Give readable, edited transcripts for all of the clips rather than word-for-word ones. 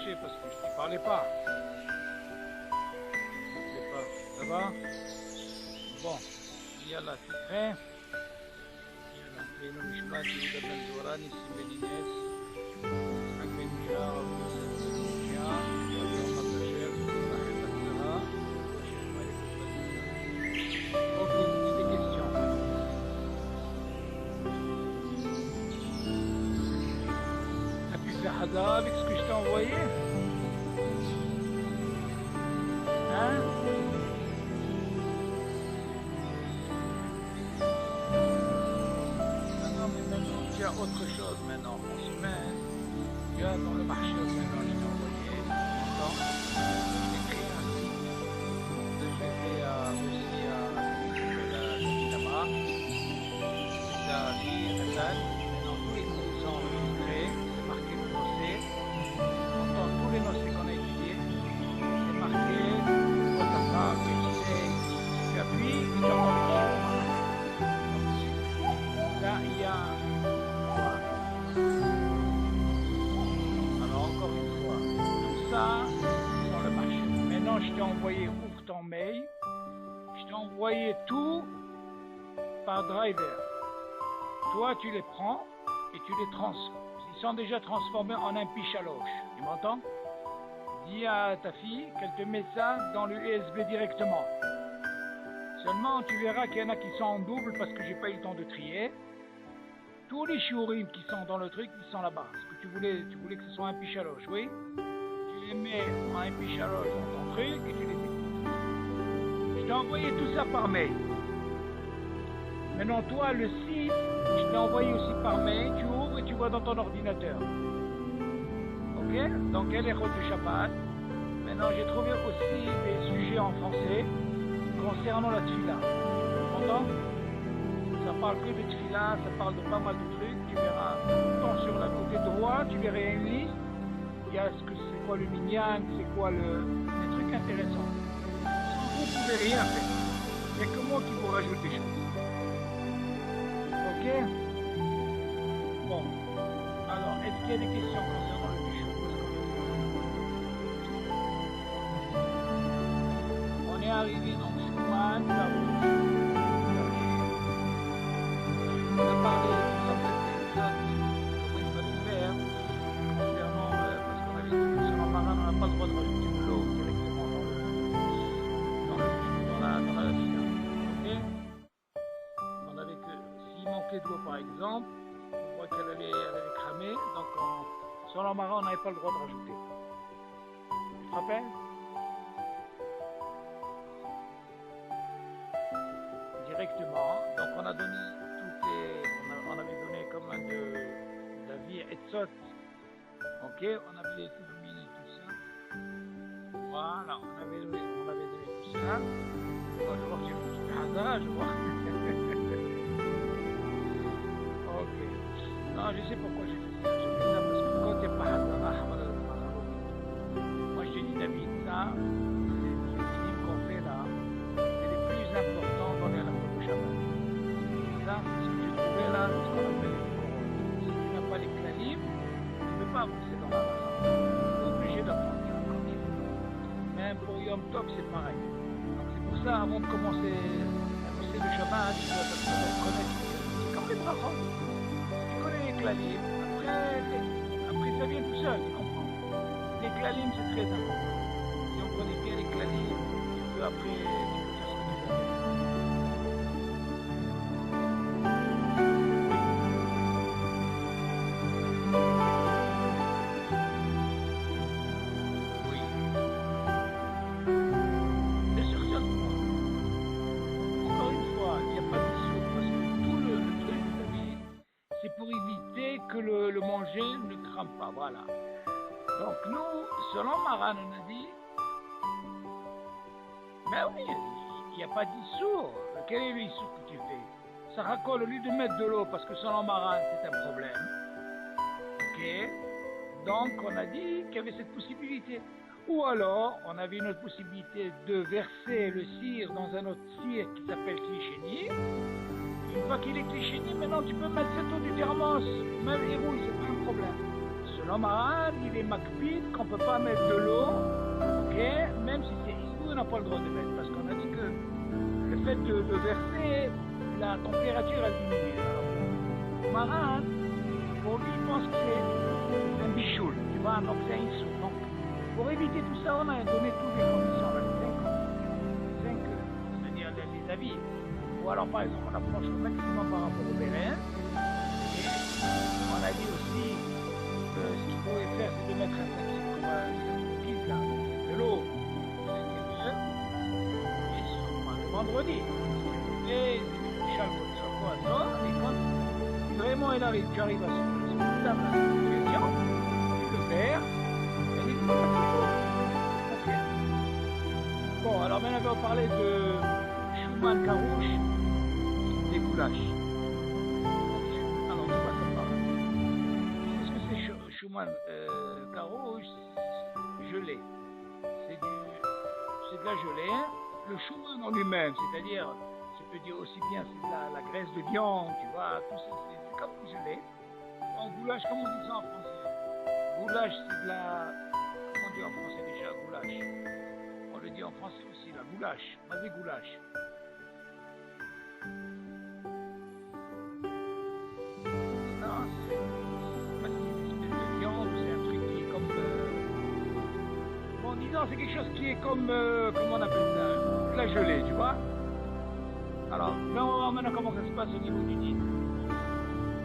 raccroché parce que je ne parlais pas. Je sais pas. Ça va? Bon. يلا تفهم يلا بينو مش ماشي ده من دوراني سيبني ناس عجبني جا جا واليوم أبشر صاحب الزراعة وشيخ مالك البلدية. Ok, des questions. T'as pu faire Hadara avec ce que je t'ai envoyé? Hein? Il y a autre chose maintenant, on se met, tu vois, dans le marché maintenant, je t'ai envoyé, longtemps, écrit un site, j'ai fait aussi la cinéma, Dari, Hassan, maintenant tous les cours sont enregistrés, c'est marqué le nocé, dans tous les nocés qu'on a étudiés, c'est marqué, Watasa, Vexé, tu appuies, et tu entends le chiffre. Là, il y a alors encore une fois, tout ça dans le marché. Maintenant, je t'ai envoyé, ouvre ton mail, je t'ai envoyé tout par driver. Toi, tu les prends et tu les transformes. Ils sont déjà transformés en un pichaloche. Tu m'entends? Dis à ta fille qu'elle te met ça dans le USB directement. Seulement, tu verras qu'il y en a qui sont en double parce que j'ai pas eu le temps de trier. Tous les shiurim qui sont dans le truc, ils sont là-bas. Parce que tu voulais que ce soit un pichaloche, oui? Tu les mets en un pichaloche dans ton truc et tu les écoutes. Je t'ai envoyé tout ça par mail. Maintenant, toi, le site, je t'ai envoyé aussi par mail. Tu ouvres et tu vois dans ton ordinateur. Ok? Donc, elle est route de Shabbat. Maintenant, j'ai trouvé aussi des sujets en français concernant la tefila. Tu m'entends? Ça parle que de tefila, ça parle de pas mal de trucs. Tu verras, tant sur le côté droit, tu verras une liste. Il y a ce que c'est quoi le minyan, c'est quoi des trucs intéressants. Vous ne pouvez rien faire. Il n'y a que moi qui vous rajoute des choses. Ok? Bon. Alors, est-ce qu'il y a des questions concernant le bichot? On est arrivé dans Shouan, la route. On a parlé de comment il fallait faire concernant, parce qu'on avait dit que sur l'embarras, on n'a pas le droit de rajouter de l'eau directement dans la fila. Ok? On avait que, s'il manquait de l'eau par exemple, on voit qu'elle allait cramer, donc sur l'embarras, on n'avait pas le droit de rajouter. Tu te rappelles? Directement, donc on a donné on avait donné comme un d'avis et de saute. Ok, on avait illuminé tout ça. Voilà, on avait donné tout ça. Bon, je vois que j'ai fait du hasard, je vois. Ok. Non, je sais pourquoi j'ai fait ça. J'ai fait ça parce que quand il n'y a pas hasard, moi je t'ai dit David, ça, les films qu'on fait là, c'est les plus importants dans les rapports de Shabbat. Ça, ce que j'ai trouvé là, c'est ce qu'on appelle les couronnes. Si tu n'as pas les clalim, tu ne peux pas avancer dans la race. Tu es obligé d'apprendre les clalim. Même pour Yom Tov, c'est pareil. Donc c'est pour ça, avant de commencer à bosser le Shabbat, tu dois connaître les clalim. C'est comme les brachot. Tu connais les clalim, après ça vient tout seul, tu comprends. Les clalim, c'est très important. Si on connaît bien les clalim, tu peux après, tu peux faire ce que tu veux. Le manger ne crame pas, voilà. Donc nous, selon Maran, on a dit, mais oui, il n'y a pas d'issour. Quel est l'issour que tu fais? Ça racole au lieu de mettre de l'eau, parce que selon Maran, c'est un problème. Ok? Donc on a dit qu'il y avait cette possibilité. Ou alors, on avait une autre possibilité de verser le cire dans un autre cire qui s'appelle Clichéni. Une fois qu'il est Clichéni, maintenant tu peux mettre cette eau du thermos, même hérouille, c'est pas un problème. Selon Selon Maran, il est makpid qu'on ne peut pas mettre de l'eau, ok, même si c'est isou, on n'a pas le droit de mettre, parce qu'on a dit que le fait de verser, la température elle diminue. Alors, Maran, pour lui, il pense que c'est un bichoul, tu vois, donc c'est un isou. Donc, pour éviter tout ça, on a donné toutes les conditions, les 5, c'est-à-dire les avis. Ou alors, par exemple, on approche au maximum par rapport au Bénin. On a dit aussi que ce qu'il faut faire, c'est de mettre un sac pile là, de l'eau, et sur vendredi. Et chaque fois, et quand vraiment tu arrives à ce table de situation, tu le perds, et il faut ok. Bon, alors maintenant, on va parler de Schumann Karouche, des goulaches. Schumann Karouche, gelé. C'est de la gelée. Le Schumann en lui-même, c'est-à-dire, je peux dire aussi bien, c'est de la graisse de viande, tu vois, tout ça, c'est comme du gelé. En goulash, comment on dit ça en français? Goulash, c'est de la... Comment on dit en français déjà, goulash? On le dit en français aussi, la goulash. On a des goulash. Non, c'est quelque chose qui est comme, comment on appelle ça, la gelée, tu vois. Alors, là, on va voir maintenant comment ça se passe au niveau du dîner.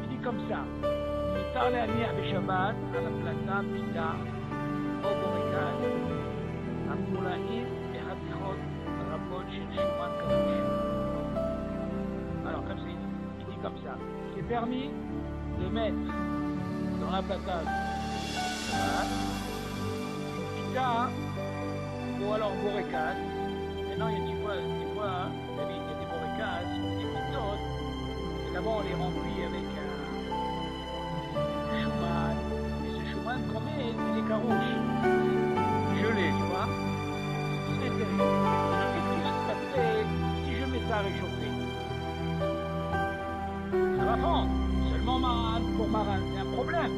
Il dit comme ça. Il parle à Nia Shabbat, à la plata, pita, au borikad, à moulaïd, et hatichot, rabot, chez Schumann Karouche. Alors, comme ça, il dit comme ça. C'est permis de mettre dans la plata, pita, ou alors borécas. Maintenant, tu vois, il y a des borécas, des pitotes. Et d'abord, on les remplit avec un Schumann. Et ce Schumann qu'on met, c'est des carouches. Gelé, tu vois. C'est terrible. Qu'est-ce qui va se passer si je mets ça à réchauffer? Ça va fondre. Seulement Maran, pour Maran, c'est un problème.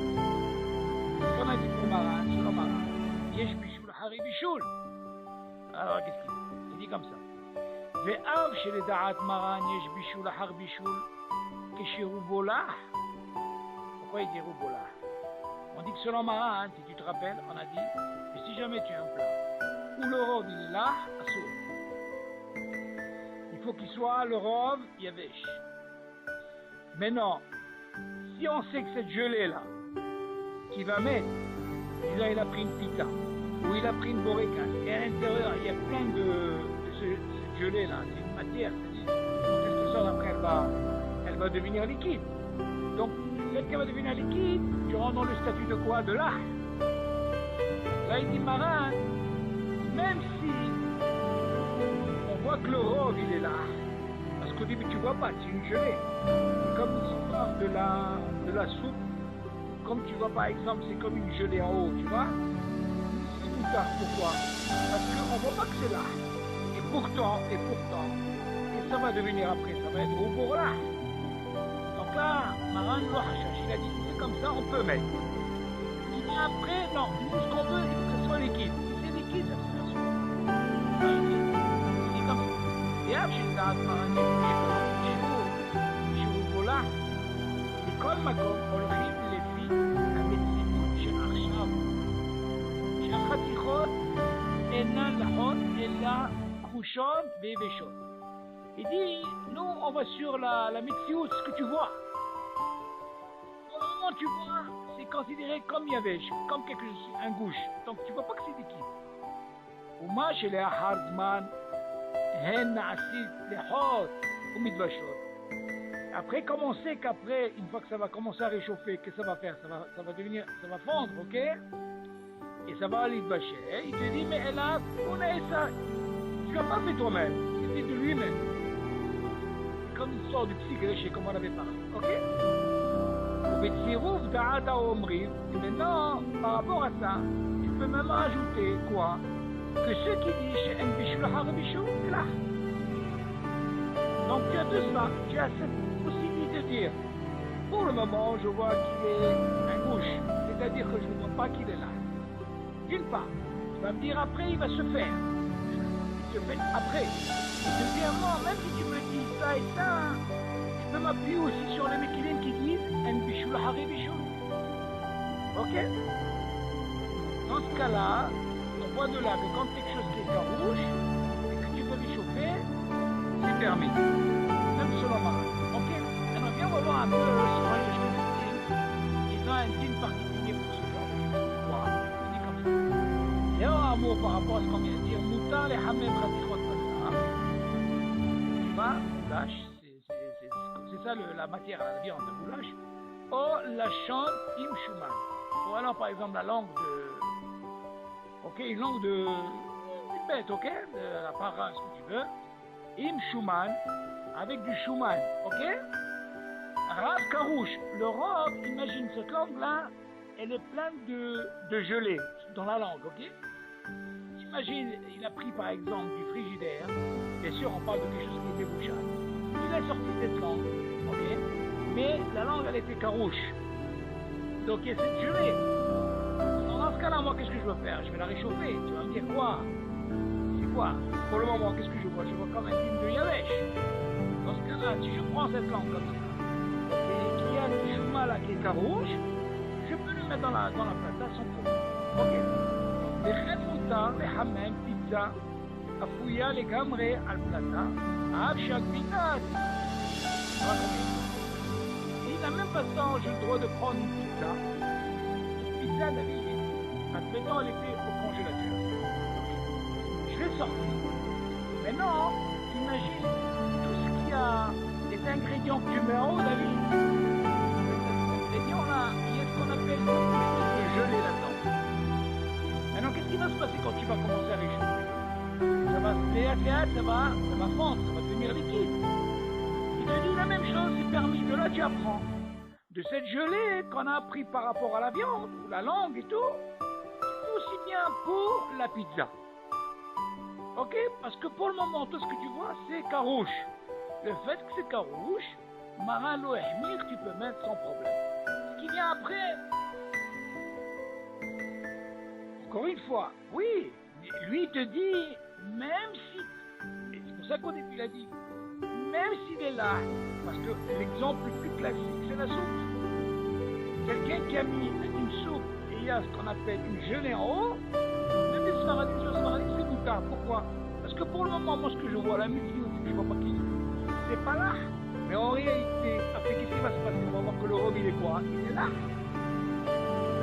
Comme on dit pour Maran, selon Maran. Yesh bichoul, hari bichoul. Alors, qu'est-ce qu'il dit? Il dit comme ça. Ve'av chez les da'at Maran, yesh bichoul, har bichoul, keshi rubolah. Pourquoi il dit rubolah? On dit que selon Maran, si tu te rappelles, on a dit que si jamais tu as un plat où le rov il est là, assour, il faut qu'il soit le rov yavesh. Maintenant, si on sait que cette gelée-là, qui va mettre, déjà il a pris une pita, ou il a pris une borécas, et à l'intérieur, il y a plein de cette gelée-là, c'est une matière, c'est-à-dire, en quelque sorte, après, elle va devenir liquide. Donc, celle qui va devenir liquide, tu rentres dans le statut de quoi? De l'art. Là, il dit Maran, même si on voit que le rov, il est là, parce qu'au début, tu vois pas, c'est une gelée. C'est comme l'histoire de la soupe. Comme tu vois, par exemple, c'est comme une gelée en haut, tu vois? C'est tout tard. Pourquoi? Parce qu'on voit pas que c'est là. Et pourtant, et ça va devenir après, ça va être au bourg là. Donc là, Maran il a dit, c'est comme ça, on peut mettre. Il dit après, non, nous, ce qu'on veut, il faut que ce soit liquide. Si c'est liquide, ça se passe. Il dit comme ça. Et après, j'ai dit, Maran, là, מכל מקום הולכים לפי המציאות של עכשיו, שהחתיכות אינן לחות אלא כחושות ויבשות. Il dit, nous on va sur la metsiout, ce que tu vois. Au moment où tu vois, c'est considéré comme yavesh, comme quelque chose, un gouche. Donc tu vois pas que c'est liquide. ומה שלאחר זמן הן נעשית לחות ומתבשות. Après, comme on sait qu'après, une fois que ça va commencer à réchauffer, qu'est-ce que ça va faire? Ça va devenir, ça va fondre, ok? Et ça va aller bâcher. Il te dit, mais elle a, on a ça. Tu l'as pas fait toi-même. C'était de lui-même. C'est comme une sorte de petit gréché, comme on avait parlé, ok? Et maintenant, par rapport à ça, tu peux même ajouter quoi? Que ceux qui disent, chez un bichou, la harre bichou, c'est là. Donc tu as tout ça, tu as cette possibilité de dire, pour le moment je vois qu'il est un gauche, c'est c'est-à-dire que je ne vois pas qu'il est là. D'une part, tu vas me dire après, il va se faire. Il se fait après. Deuxièmement, même si tu me dis ça et ça, je peux m'appuyer aussi sur les méquilines qui disent En bichoul hari bichoul. Ok? Dans ce cas-là, on voit de là que quand quelque chose qui est farouche et que tu peux réchauffer, c'est permis. Même selon moi. Ok? Alors viens, on va voir un peu sur un ils ont un signe particulier pour ce genre de choses. Voilà, je dis comme ça. Et alors un mot par rapport à ce qu'on vient de dire, Moutar les Hamem Khatikhot Basar. Tu vois, goulash, c'est ça la matière à la viande de goulash. Oh, la chante im shuman. Ou alors par exemple la langue de. Ok, une langue de bête, ok? De la para, ce que tu veux. Im shuman, avec du shuman, ok? Rav Karouche, le robe, imagine cette langue-là, elle est pleine de gelée dans la langue, ok? Imagine, il a pris par exemple du frigidaire, bien sûr on parle de quelque chose qui est débouchable. Il a sorti cette langue, ok? Mais la langue elle était carouche. Donc il y a cette gelée. Alors, dans ce cas-là, moi qu'est-ce que je veux faire? Je vais la réchauffer. Tu vas me dire quoi? C'est quoi? Pour le moment, qu'est-ce que je vois? Je vois comme un film de Yavesh. Dans ce cas-là, si je prends cette langue comme ça, et qu'il y a le chouma là qui est carouche, je peux le mettre dans la plata sans problème. Ok? Les khemouta, les hamem, pizza, afouya, les gamré, al plata, abshak, pinat. De la même façon, j'ai le droit de prendre une pizza. Une pizza d'habitude, admettons, elle était au congélateur. Je l'ai sortie. Maintenant, imagine tout ce qu'il y a, les ingrédients que tu mets en haut, David. Les ingrédients là, il y a ce qu'on appelle le gelé là-dedans. Maintenant, qu'est-ce qui va se passer quand tu vas commencer à réchauffer? Ça va se léat, ça va fondre, ça va devenir liquide. Il te dit la même chose, c'est permis. De là, tu apprends. De cette gelée qu'on a appris par rapport à la viande, ou la langue et tout, aussi bien pour la pizza. Ok? Parce que pour le moment, tout ce que tu vois, c'est carouche. Le fait que c'est carouche, marin lo ehmir, tu peux mettre sans problème. Ce qui vient après, encore une fois, oui, lui il te dit, même si, et c'est pour ça qu'au début il a dit, même s'il est là, parce que l'exemple le plus classique, c'est la soupe. Quelqu'un qui a mis une soupe et il y a ce qu'on appelle une gelée en haut, même les Sfaradim, c'est Moutar. Pourquoi? Parce que pour le moment, moi, ce que je vois, la médecine, je ne vois pas qui c'est pas là. Mais en réalité, après, qu'est-ce qui va se passer? On va voir que le rhum, il est quoi? Il est là.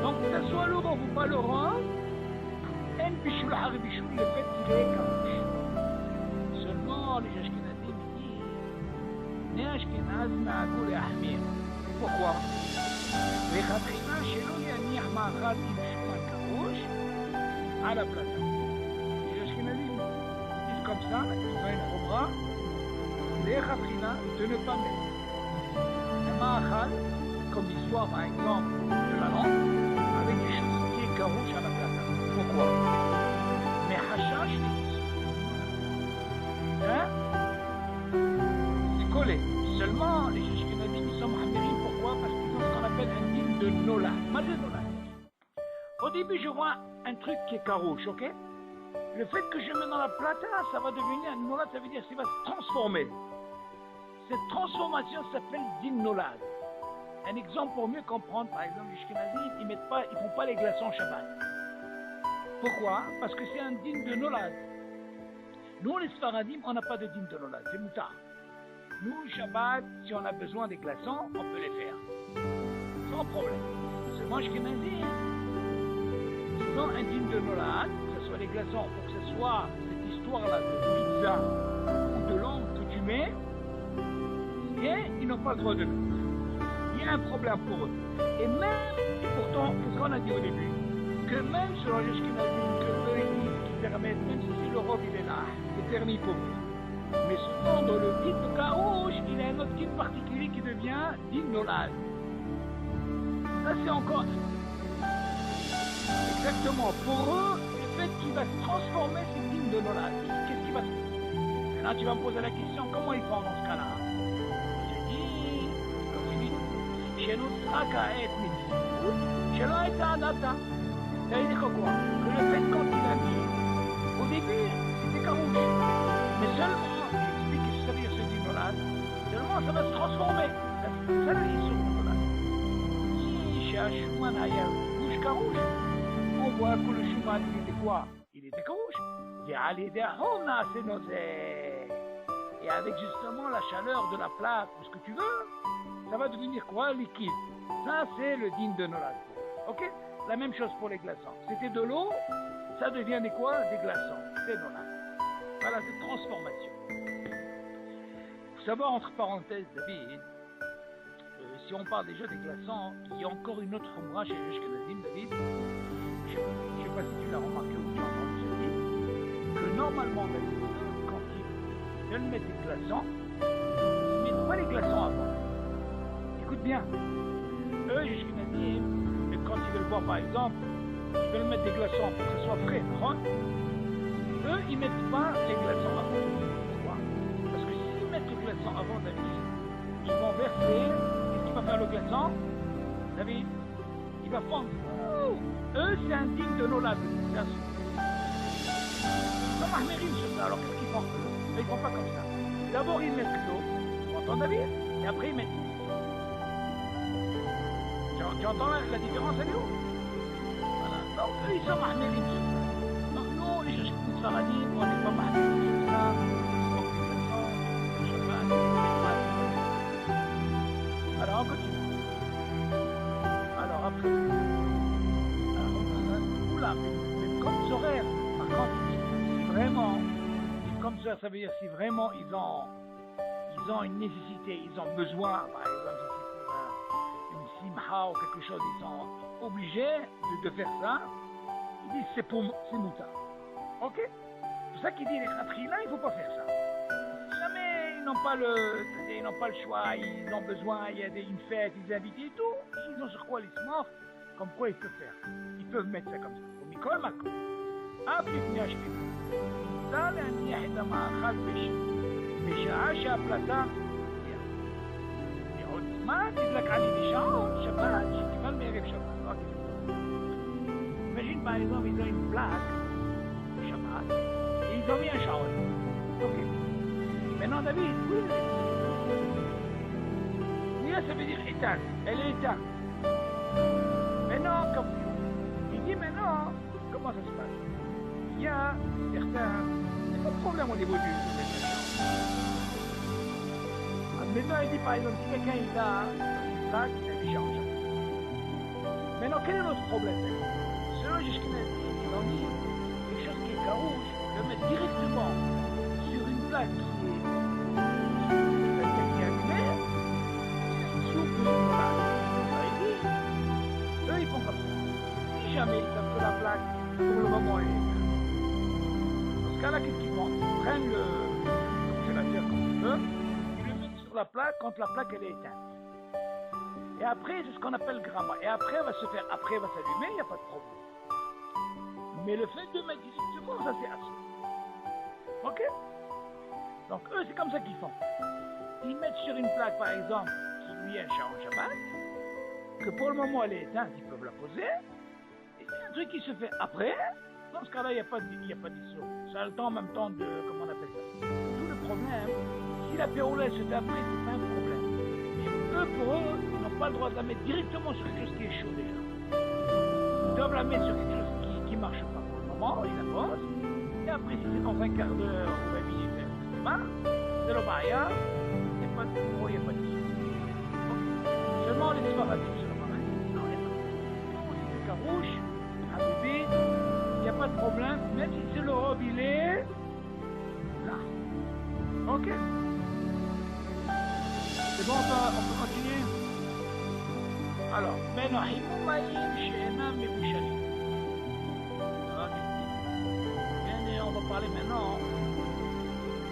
Donc, que ce soit le rhum ou pas le rhum, en bichoul, hari bichoul, le fait qu'il est carouche. Seulement, les Ashkenazim disent, les Ashkenaz ma'akou les ahmir. Pourquoi? לכתחילה שלא יניח מאכל עם שומן כרוש על הפלטה. Les Ashkenazim disent comme ça, ils ont une chomra, לכתחילה de ne pas mettre un מאכל, comme l'histoire par exemple de la langue, avec quelque chose qui est carouche à la plata. Pourquoi? Mais hachash, hein? C'est collé. Seulement, les Ashkenazim, ils sont mahamirim. Pourquoi? Parce qu'ils ont ce qu'on appelle un digne de Nola. Au début, je vois un truc qui est carouche, ok? Le fait que je mets dans la plata, ça va devenir un Nola, ça veut dire qu'il va se transformer. Cette transformation s'appelle din Nolad. Un exemple pour mieux comprendre, par exemple, les Ashkenazim, ils ne font pas les glaçons Shabbat. Pourquoi? Parce que c'est un din de Nolad. Nous, les Sfaradim, on n'a pas de din de Nolad, c'est Moutar. Nous, Shabbat, si on a besoin des glaçons, on peut les faire. Sans problème. Seulement, Ashkenazim, ils ont un din de Nolad, que ce soit les glaçons, pour que ce soit cette histoire-là de pizza ou de langue que tu mets, et ils n'ont pas le droit de mettre. Il y a un problème pour eux. Et même, et pourtant, qu'est-ce qu'on a dit au début? Que même selon les Ashkenazim, que eux ils disent qu'ils permettent, même si le robe il est là, c'est permis pour eux. Mais cependant, dans le type de carouche, il y a un autre type particulier qui devient din Nolad. Ça, c'est encore. Exactement. Pour eux, le fait qu'il va se transformer, c'est din de Nolad. Qu'est-ce qui va se passer? Maintenant, tu vas me poser la question, comment ils font dans ce cas-là? Je dis, comme je dis, שנוצרה כעת מציאות שלא הייתה עד עתה. Ça veut dire quoi? Que le fait quand il a mis, au début, c'était carouche. Mais seulement, il explique que ça veut dire c'est du nolad, seulement ça va se transformer. Ça, là, ils sont du nolad. Si שהשומן היה גוש carouche, on voit que le שומן, il était quoi? Il était carouche. Et à l'idée החום נעשה נוזל. Et avec justement la chaleur de la plaque, ou ce que tu veux, ça va devenir quoi? Liquide. Ça, c'est le din de nolad. Ok? La même chose pour les glaçons. C'était de l'eau, ça devient des quoi? Des glaçons. C'est nolad. Voilà, cette transformation. Il faut savoir, entre parenthèses, David, si on parle déjà des glaçons, il y a encore une autre omra chez les Ashkenazim, David. Je ne sais pas si tu l'as remarqué ou tu as entendu ça dire, que normalement, David, quand ils veulent mettre des glaçons, ils ne mettent pas les glaçons avant. Écoute bien. Eux, les Ashkenazim, quand ils veulent boire par exemple, ils veulent mettre des glaçons pour que ce soit frais, non? Eux, ils ne mettent pas les glaçons avant. Pourquoi? Parce que s'ils mettent les glaçons avant, David, ils vont verser. Qu'est-ce qu'il va faire le glaçon? David, il va fondre. Eux, c'est un digne de nolad. Ils sont mahmérim sur ça. Alors qu'est-ce qu'ils font? Ils ne font pas comme ça. D'abord, ils mettent l'eau. Tu entends, David? Et après, ils mettent. Tu entends la différence, elle est où? Voilà. Donc, eux, ils sont mahmérim sur ça. Donc, nous, les Ashkenazim Sfaradim, on n'est pas mahmérim sur ça. Alors, on continue. Alors, après. Alors, oula, mais comme horaires, par contre, si vraiment, comme ça veut dire si vraiment ils ont une nécessité, ils ont besoin, par exemple, simha ou quelque chose, ils sont obligés de faire ça. Ils disent c'est mouta. Ok? C'est pour ça qu'ils disent les khatkhila, il ne faut pas faire ça. Jamais ils n'ont pas le choix, ils ont besoin, il y a une fête, ils invitent et tout. Ils ont sur quoi les smorts, comme quoi ils peuvent faire. Ils peuvent mettre ça comme ça. Au micro, macro. Après, il y a ça, il y a un מאכל בשעה שהפלטה מה תדלק עלי בשעות שבת, שכיוון בערב שבת. Imagine par exemple, ils ont une plaque Shabbat et ils ont mis un shaol. Ok. Maintenant, David, oui, ça veut dire éteinte. Elle est éteinte. Maintenant, il dit maintenant, comment ça se passe? Il y a certains, il n'y a pas de problème au niveau du Maintenant, il dit par exemple, si quelqu'un il a une plaque, il a déjà en Shabbat. Maintenant, quel est notre problème? Selon les Ashkenazim, ils ont dit quelque chose qui est carouche, le mettre directement sur une plaque qui est allumée, sous le plaque. Il dit, eux ils font comme ça. Si jamais ils savent que la plaque, pour le moment, elle est éteinte. Dans ce cas-là, qu'est-ce qu'ils font? Ils prennent le congélateur comme ils veulent, la plaque quand la plaque elle est éteinte. Et après c'est ce qu'on appelle grama. Et après elle va se faire, après elle va s'allumer, il n'y a pas de problème. Mais le fait de mettre directement, ça c'est assez. Ok? Donc eux c'est comme ça qu'ils font. Ils mettent sur une plaque par exemple qui lui est un Shabbat, que pour le moment elle est éteinte, ils peuvent la poser. Et c'est un truc qui se fait après. Dans ce cas-là il n'y a pas d'issue. Ça a le temps en même temps de, comment on appelle ça. Tout le problème. Si la pérola se fait après, c'est pas un problème. Mais eux, pour eux, ils n'ont pas le droit de la mettre directement sur quelque chose qui est chaud déjà. Ils doivent la mettre sur quelque chose qui ne marche pas pour le moment, ils la posent. Et après, si c'est dans un quart d'heure ou 20 minutes, c'est le baya, il n'y a pas d'issue. Seulement les Sfaradim, c'est le baya. Non, il n'y a pas de si c'est carouche, un bébé, il n'y a pas de problème, même si c'est le robe, il est là. Ok? C'est bon, on peut continuer. Alors, maintenant, Himomaïm she'enam mebushalim. On va parler maintenant.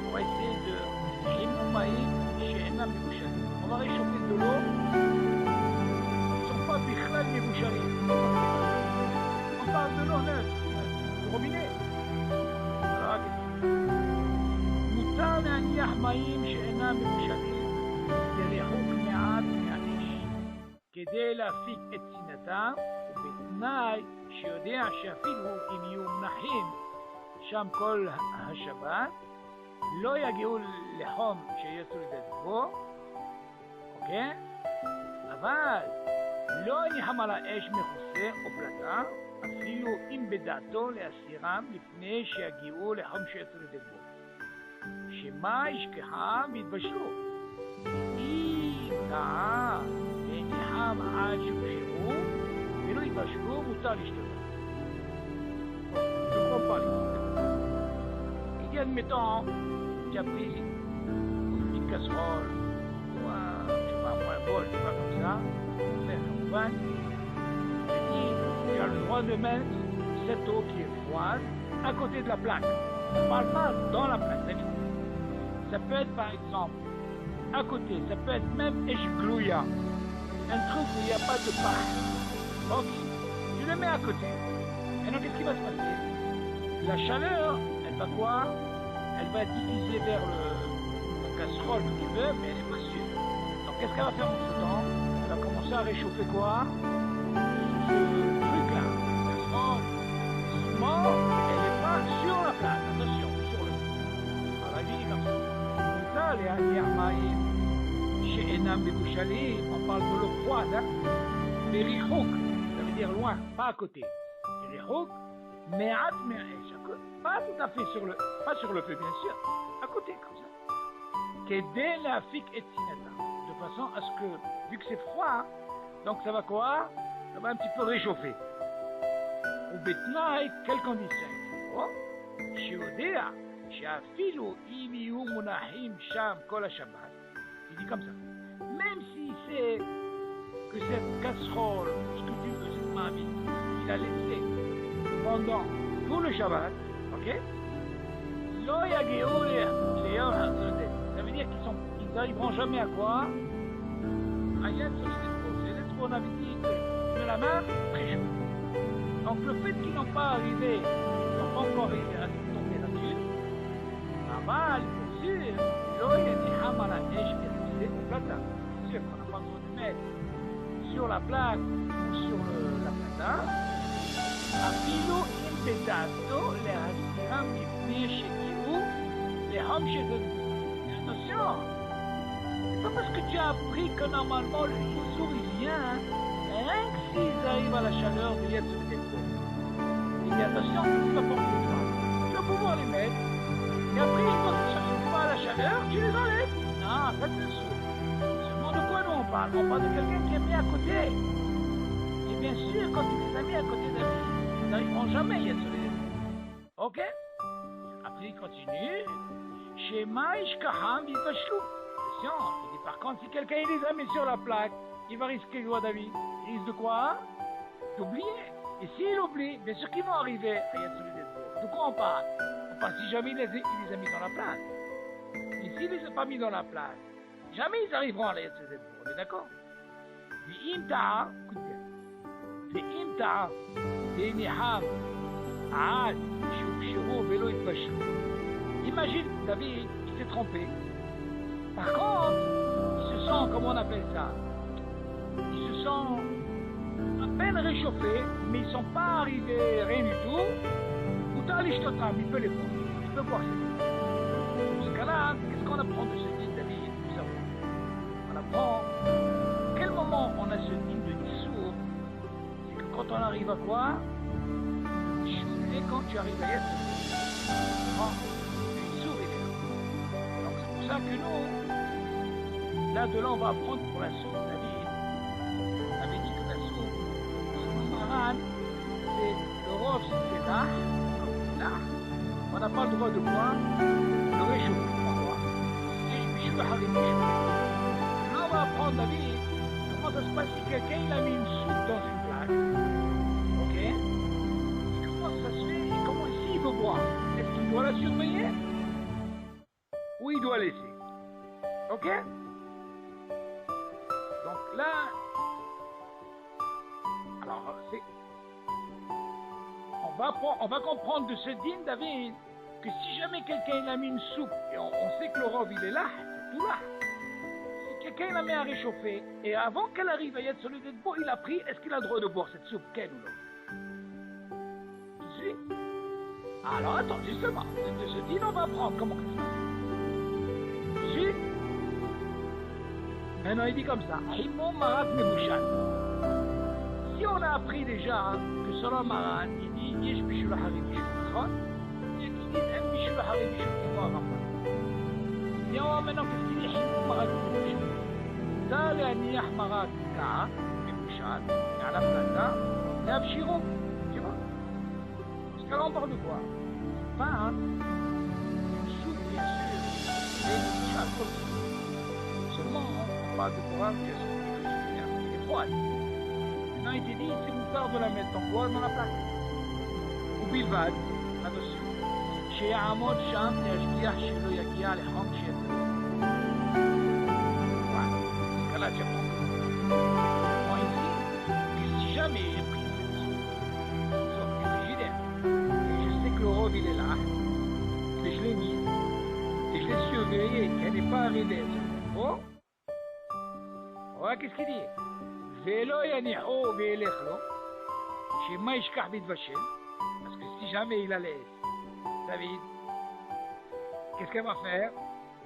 On va essayer de Himomaïm she'enam mebushalim. On va réchauffer de l'eau. Ils ne sont pas bichlal mebushalim. On parle de l'eau neuve, du robinet. Alors, מותר להניח מים שאינם מבושלים. זה לחוק מעט מהאש. כדי להפיק את צנעתם, ובתנאי שיודע שאפילו אם יהיו מנחים שם כל השבת, לא יגיעו לחום שיצאו לידי דבו, אוקיי? אבל לא ניחם על האש מכוסה או פלטה, אפילו אם בדעתו להסירם לפני שיגיעו לחום שיצאו לידי דבו. שמא ישכחה ויתבשלו. אם טעה וניחם עד שיובשרו ולא יתבשלו, מותר לשתות. Je comprends pas les trucs. Admettons, tu as pris une petite casserole ou un bol, tu vois, comme ça, pour faire ton pain. Tu dis, tu as le droit de mettre cette eau qui est froide à côté de la plaque. On ne parle pas dans la plaque, d'accord. Ça peut être par exemple à côté, ça peut être même eshglouya, un truc où il n'y a pas de pain. Ok, tu le mets à côté. Et donc qu'est-ce qui va se passer? La chaleur, elle va quoi? Elle va diffuser vers la casserole que tu veux, mais elle n'est pas sûre. Donc qu'est-ce qu'elle va faire en ce temps? Elle va commencer à réchauffer quoi? Ce truc-là, la casserole. Souvent, elle n'est pas sur la plaque, attention, sur le feu. Alors la vie est comme ça. Ça, les armaïs, chez Enam Bebouchali, on parle de l'eau froide, hein? Berichouk, ça veut dire loin, pas à côté. Berichouk, me'at me'esh, pas tout à fait sur le, pas sur le feu bien sûr, à côté comme ça. Kedé la fik et tineta, de façon à ce que, vu que c'est froid, donc ça va quoi? Ça va un petit peu réchauffer. Ou betnaï, quelle condition? Oh, shiodea, sheafilu im yihu munahim sham kol ha-shabbat. Il dit comme ça. Même si c'est que cette casserole, ce que tu veux, cette marmite, il a laissé pendant tout le Shabbat, ok? Ça veut dire qu'ils n'arriveront jamais à quoi? À Yad Solidespo. C'est l'Espo, on avait dit de la main très chaud. Donc le fait qu'ils n'ont pas arrivé, ils n'ont pas encore arrivé à cette température, aval, bien sûr, c'est plata. Bien sûr qu'on n'a pas besoin de mettre sur la plaque ou sur la plata. אפילו אם בדעתו להסירם לפני שהגיעו לחום שזה... Attention, c'est pas parce que tu as appris que normalement le jour il vient, rien que s'ils arrivent à la chaleur de Yad Solidespo. Il dit attention, tu vas porter toi. Tu vas pouvoir les mettre, et après une fois qu'ils n'arrivent pas à la chaleur, tu les enlèves. Non, ça c'est sûr. Seulement de quoi nous on parle? On parle de quelqu'un qui est mis à côté. Et bien sûr, quand il les a mis à côté de lui, ils n'arriveront jamais à se les... Ok? Après il continue. Shema ishkaham vivashlou. Attention, il dit par contre, si quelqu'un les a mis sur la plaque, il va risquer quoi, David? Il risque de quoi? D'oublier. Et s'il oublie, bien sûr qu'ils vont arriver à Yad Solidespo. De quoi on parle? On parle si jamais il les a mis dans la plaque. Et s'il ne les a pas mis dans la plaque, jamais ils arriveront à Yad Solidespo. On est d'accord? V'im ta'a, écoute bien. V'im ta'a, v'niham, ad, shuvshiru, velo itbashlu. Imagine, David, il s'est trompé. Par contre, ils se sont, comment on appelle ça? Ils se sont à peine réchauffés, mais ils ne sont pas arrivés rien du tout. Pourtant, les shtotam, il peut les boire. Il peut boire ces dînes. Dans ce cas-là, qu'est-ce qu'on apprend de ce dîne, David? Nous savons. On apprend, à quel moment on a ce dîne de Issour? C'est que quand on arrive à quoi? Et quand tu arrives à Yad Solidespo. C'est pour ça que nous, là de là on va apprendre pour la soupe, David. On avait dit que la soupe, selon Maran, c'est le rov, c'est là, on n'a pas le droit de boire, le réchauffer, pourquoi? C'est je vais arriver. Là on va apprendre, David, comment ça se passe si quelqu'un il a mis une soupe dans une plaque, ok? Et comment ça se fait, et comment s'il veut boire, est-ce qu'il doit la surveiller? Ou il doit laisser. Ok? Donc là, alors on va comprendre de ce dîne, David, que si jamais quelqu'un il a mis une soupe, et on sait que le rov il est là, c'est tout là. Si quand il la met à réchauffer, et avant qu'elle arrive à Yad Solid Bo, il a pris, est-ce qu'il a le droit de boire cette soupe? Quel ou non? Tu sais? Alors attends, justement, ce dîner on va prendre, comment que ça? Tu sais? Maintenant il dit comme ça, Himo Marat Mebouchan. Si on a appris déjà que selon Marat, il dit Yesh Bishul Harim Bishul, il dit En Bishul Harim Bishul, c'est quoi Rambam? Et on va maintenant qu'est-ce qu'il dit Himo Marat Mebouchan. Ça, l'aniach Marat Ka, Mebouchan, et à la plata, l'Abshiro, tu vois? Parce que là on parle de quoi? Pas une soupe, bien sûr, et une chacotte. Seulement, on parle de quoi? Qui est froide. Maintenant, il te dit, c'est une part de la mettre en bois dans la plaque. Ou bilvad, attention. Chez Amod Sham, Yashkiach, chez le Yakia, les Ham, chez voilà. Ce cas-là, tu apprends. Moi, ici, que si jamais j'ai pris cette soupe, sauf du frigidaire, et je sais que le robe, il est là, que je l'ai mis, et je l'ai surveillé, qu'elle n'est pas arrivée. Oh, ouais, qu'est-ce qu'il dit? Vélo yaniho véléchlo, chez Maïshkar Bidvachel, parce que si jamais il la laisse, David, qu'est-ce qu'elle va faire?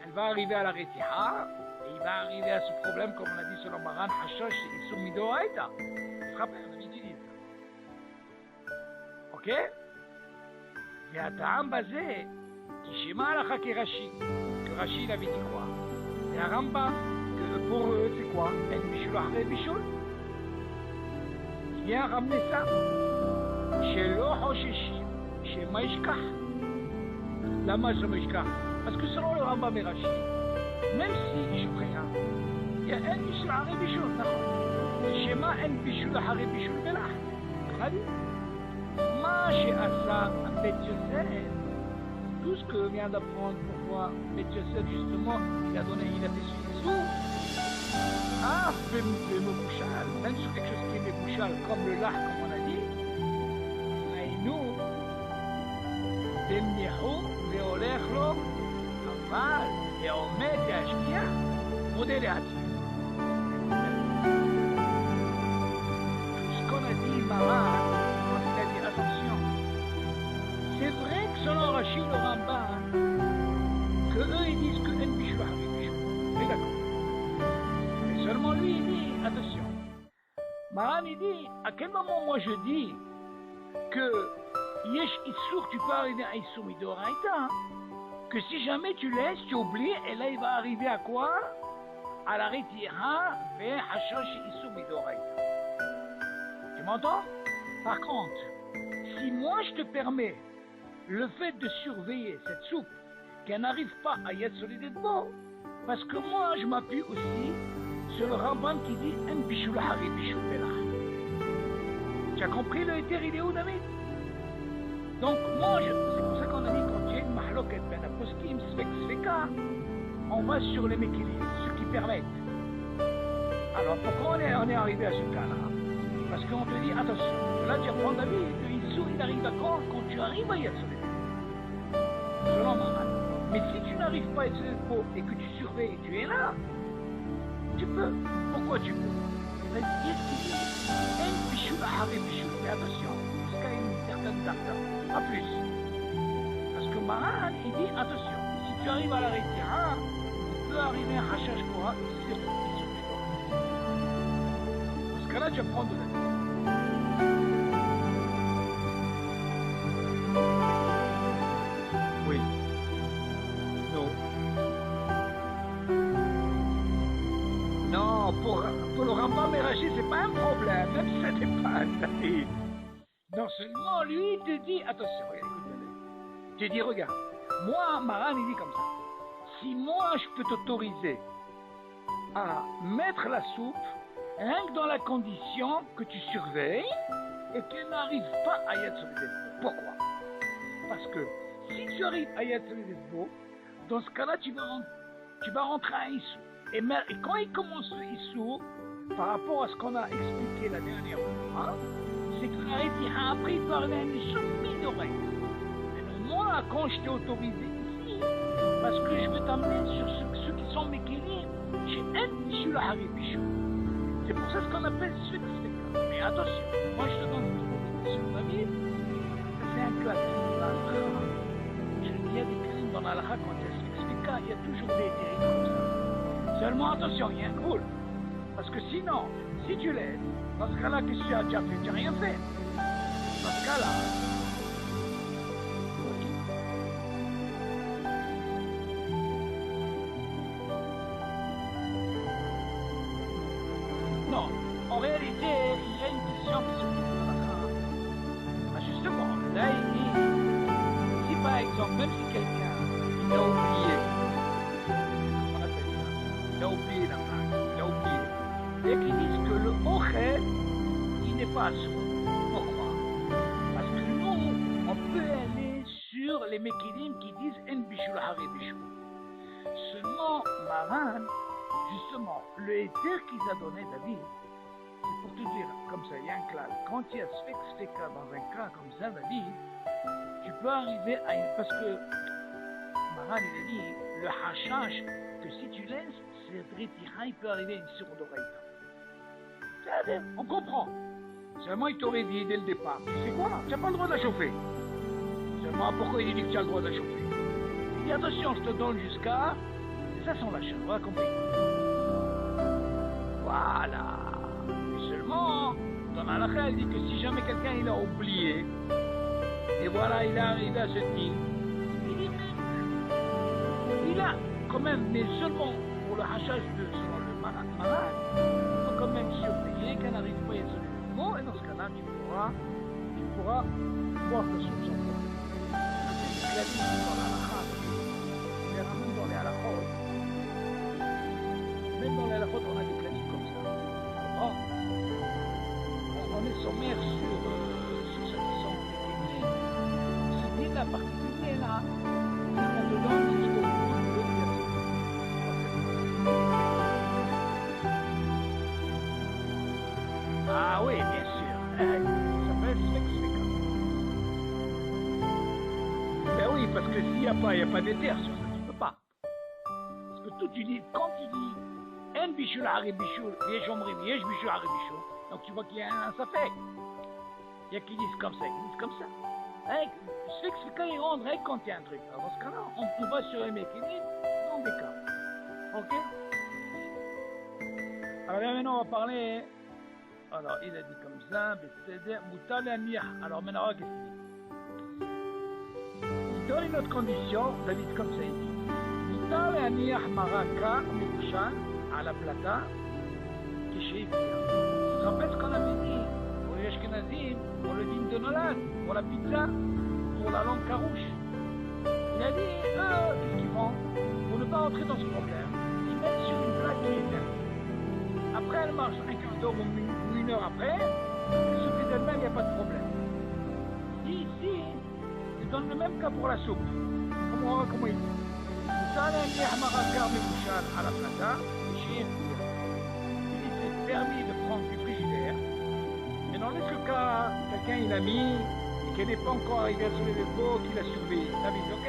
Elle va arriver à la Retiha, et il va arriver à ce problème, comme on a dit selon Maran, Hashosh et Soumido Aïta. Tu te rappelles, on avait dit ça. Ok? Et à Ta'am basé, qui shema la Rashi, que Rashi il avait dit quoi? Et à Rambam, que pour eux, c'est quoi? En Bishul Ahre Bishul. Il vient ramener ça. Chez l'Ohosheshi, chez Maïshkah. La Maïshkah Maïshkah. Parce que selon le Rambam et Rashi, même si je ferai rien, il y a En Bishul Ahre Bishul. Shema En Bishul Ahre Bishul Belah. On a dit. Ma chez Assa, Bet Yosef. Tout ce que vient d'apprendre pourquoi Bet Yosef, justement, il a fait ce ah, Mebouchal, même sur quelque chose qui est Mebouchal, comme le lard, comme on a dit, Aïnou, Demniho, Veolechlo, Aval, et Omed, et Ashkia, modèle à tout ce qu'on a dit, Marat, quand il a dit attention, c'est vrai que selon Rachid le Rambam, que eux ils disent que En Bishul Harim Bishul, mais d'accord. Seulement lui, il dit, attention, Maran, il dit, à quel moment moi je dis que Yesh Issour, tu peux arriver à Issour Midoraïta, que si jamais tu laisses, tu oublies, et là il va arriver à quoi? À la Retira, vers Hashosh Issour Midoraïta. Tu m'entends? Par contre, si moi je te permets le fait de surveiller cette soupe, qu'elle n'arrive pas à Yad Solid Bo, parce que moi je m'appuie aussi sur le Rambam qui dit En Bishul Hari Bishul Belah. Tu as compris le éther, il est où, David? Donc, moi, c'est pour ça qu'on a dit quand il y a une mahloket ben aposkim sveka, on va sur les mekilim, ceux qui permettent. Alors, pourquoi on est arrivé à ce cas-là? Parce qu'on te dit, attention, là tu apprends David, que Issou, il arrive à quand tu arrives à Yatsolet. Selon Maran. Mais si tu n'arrives pas à Yatsolet et que tu surveilles, tu es là. Tu peux. Pourquoi tu peux? Il a dit, qu'est-ce qu'il dit? En Bishul Ahari Bishul. Mais attention, jusqu'à une certaine date. Pas plus. Parce que Maran, il dit, attention, si tu arrives à la Retira, tu peux arriver à Hashash Kora, c'est bon. Parce que là, tu apprends de la vie. Oui. Non. Non, pour le Rambam et Rachid, c'est pas un problème, même si ça dépasse. Non seulement lui, il te dit, attention, écoute, tu dis, regarde, moi, Maran, il dit comme ça, si moi, je peux t'autoriser à mettre la soupe, rien que dans la condition que tu surveilles et qu'elle n'arrive pas à Yad Solid. Pourquoi? Parce que si tu arrives à Yad Solid, dans ce cas-là, tu vas rentrer à Issou. Et quand il commence le Issou, par rapport à ce qu'on a expliqué la dernière fois, c'est que la Rétiha après il peut arriver à une chemie d'oreille. Moi, quand je t'ai autorisé ici, parce que je veux t'amener sur ceux qui sont mes kélim, chez un Bishul Hari Bishul. C'est pour ça ce qu'on appelle Sfek. Mais attention, moi je te donne une proposition, David. C'est un classique dans la halakha. Il y a des crimes dans la halakha quand il y a Sfek, il y a toujours des dérives comme ça. Seulement attention, il y a un rôle. Parce que sinon, si tu l'aides, dans ce cas-là, qu'est-ce que tu as déjà fait? Tu n'as rien fait. Dans ce cas-là, non, en réalité, il y a une question qui se pose dans la halakha. Justement, là, il dit, si par exemple, même si quelqu'un, il a oublié, on appelle ça, il a oublié la plaque, il a oublié, et qu'ils disent que le ochel, il n'est pas sourd. Pourquoi? Parce que nous, on peut aller sur les Mekilim qui disent En Bishul Hari Bishul. Seulement, Maran, justement, le éther qu'ils a donné David, c'est pour te dire, comme ça, il y a un classe. Quand il y a Sfek Sfeka dans un cas comme ça, David, tu peux arriver à une. Parce que Maran, il a dit, le hashash, que si tu laisses, cette rétira, il peut arriver à une sourde oreille. C'est-à-dire, on comprend. Seulement, il t'aurait dit dès le départ, tu sais quoi, tu n'as pas le droit de la chauffer. Seulement, pourquoi il dit que tu as le droit de la chauffer? Il dit, attention, je te donne jusqu'à. Ça, c'est la chaîne, on a compris. Voilà. Et seulement, dans la halakha, il dit que si jamais quelqu'un il a oublié, et voilà, il est arrivé à cette ligne, il dit, mais il a quand même, mais seulement pour le hachage de selon le malade, il faut quand même surveiller qu'elle n'arrive pas à isoler le mot, et dans ce cas-là, tu pourras voir que ce sont la vie dans la halakha, mais même dans les halakhot, même dans les halakhot, on a des classiques comme ça. On est sommaire sur ce qui sont définis. Ce qui est la particulier là, c'est qu'on te donne jusqu'au bout de l'exercice. Ah oui, bien sûr. Ça s'appelle Sfek. Ben oui, parce que s'il n'y a pas d'éther sur ça, tu ne peux pas. Parce que tout tu dis, quand tu dis En Bishul Hari Bishul, Yesh Omrim, Yesh Bishul Hari Bishul, donc tu vois qu'il y a un safek. Il y a qui disent comme ça, qui disent comme ça. Sfek Sfeka, ils rendent quand il y a un truc. Alors dans ce cas-là, on va sur les mecs qui disent dans des cas. Ok? Alors maintenant, on va parler. Alors, il a dit comme ça, c'est-à-dire, Moutal Amir. Alors maintenant, qu'est-ce qu'il dit? Il donne une autre condition, David, comme ça, il dit Moutal Amir Maraka Mibushan à la plata, qui chez tu te rappelles ce qu'on avait dit pour les Ashkenazim, pour le dîme de Nolad, pour la pizza, pour la langue carouche. Il a dit, qu'est-ce qu'ils font? Pour ne pas rentrer dans ce problème, ils mettent sur une plaque qui est éteinte. Après, elle marche un quart d'heure ou une heure après, elle se fait d'elle-même, il n'y a pas de problème. Ici, il donne le même cas pour la soupe. Comment il dit? Ça, il y a à la plata. Il s'est permis de prendre du frigidaire. Mais dans le cas, quelqu'un il a mis et qu'il n'est pas encore arrivé à soulever le pot, qu'il a surveillé. T'as vu, ok?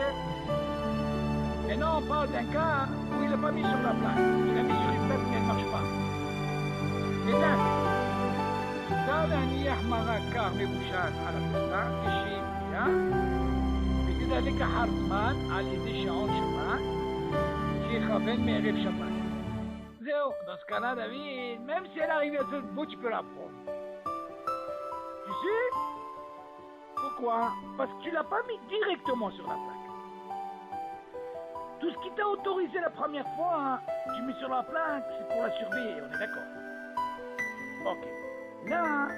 Maintenant, on parle d'un cas où il n'a pas mis sur la plaque. Il a mis sur une plaque mais elle ne marche pas. Et là, dans un yahmara car mebouchan à la plata, et chez ذلك حرمان على يد شعون شمان qui Chaven Merev Shabbat. Zéro. Dans ce cas-là, David, même si elle arrive à ce bout, tu peux la prendre. Tu sais? Pourquoi? Parce que tu l'as pas mis directement sur la plaque. Tout ce qui t'a autorisé la première fois, tu mets sur la plaque, c'est pour la surveiller, on est d'accord? Ok. Là,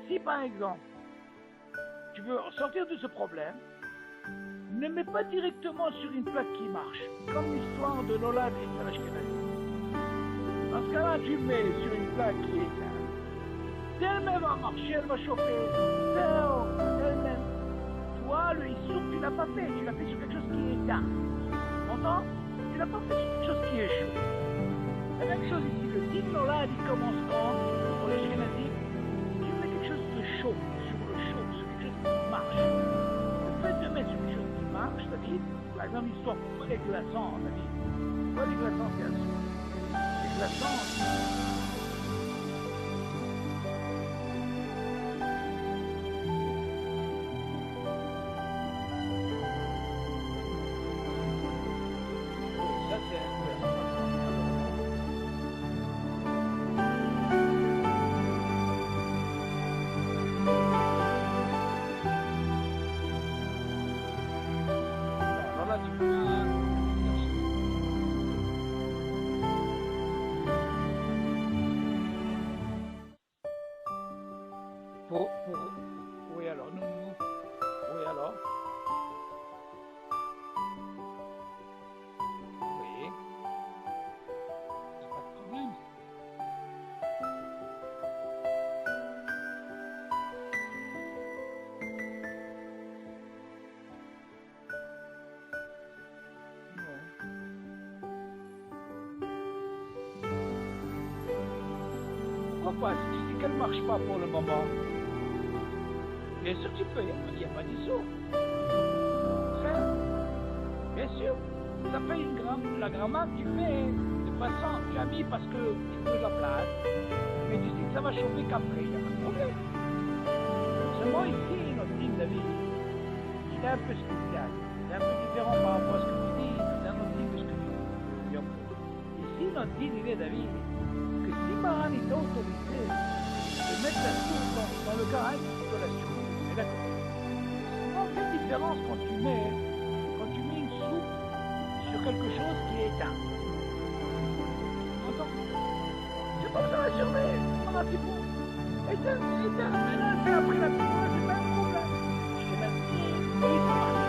si par exemple, tu veux sortir de ce problème, ne mets pas directement sur une plaque qui marche, comme l'histoire de Nolad et de l'Ashkenazi. Dans ce cas-là, tu mets sur une plaque qui est éteinte. Elle-même va marcher, elle va chauffer. Elle-même. Toi, le issour, tu l'as pas fait. Tu l'as fait sur quelque chose qui est éteint. Entends? Tu l'as pas fait sur quelque chose qui est chaud. La même chose ici, le din Nolad, il commence quand? Pour l'Ashkenazi, tu mets quelque chose de chaud, sur le chaud, sur quelque chose qui marche. Le fait de mettre sur quelque chose qui marche, David, par exemple, l'histoire, pourquoi les glaçons, David? Pourquoi les glaçons, c'est un glaçante. Ça, c'est un alors là, tu peux pas. Oui, alors, nous. Oui, alors. Oui. Pas de problème. Pourquoi pas? Si tu dis qu'elle ne marche pas pour le moment, bien sûr tu peux, il n'y a pas d'issue. Bien sûr, ça fait la grammaire que tu fais de façon, tu as mis parce que tu veux la place, mais tu dis que ça va chauffer qu'après, il n'y a pas de problème. Seulement ici, notre ligne de vie, il est un peu spécial, il est un peu différent par rapport à ce que tu dis, c'est un autre ligne de ce que tu dis. Ici, notre ligne il est d'avis que si Maran est autorisé de mettre la soupe dans le garage de la soupe, c'est d'accord. Sinon, quelle différence quand tu mets une soupe sur quelque chose qui est éteint? Entends? C'est comme ça la surveille, on a petit peu. Éteint, maintenant c'est après la coupe, c'est pas un problème. Je t'ai même dit, oui, ça marche.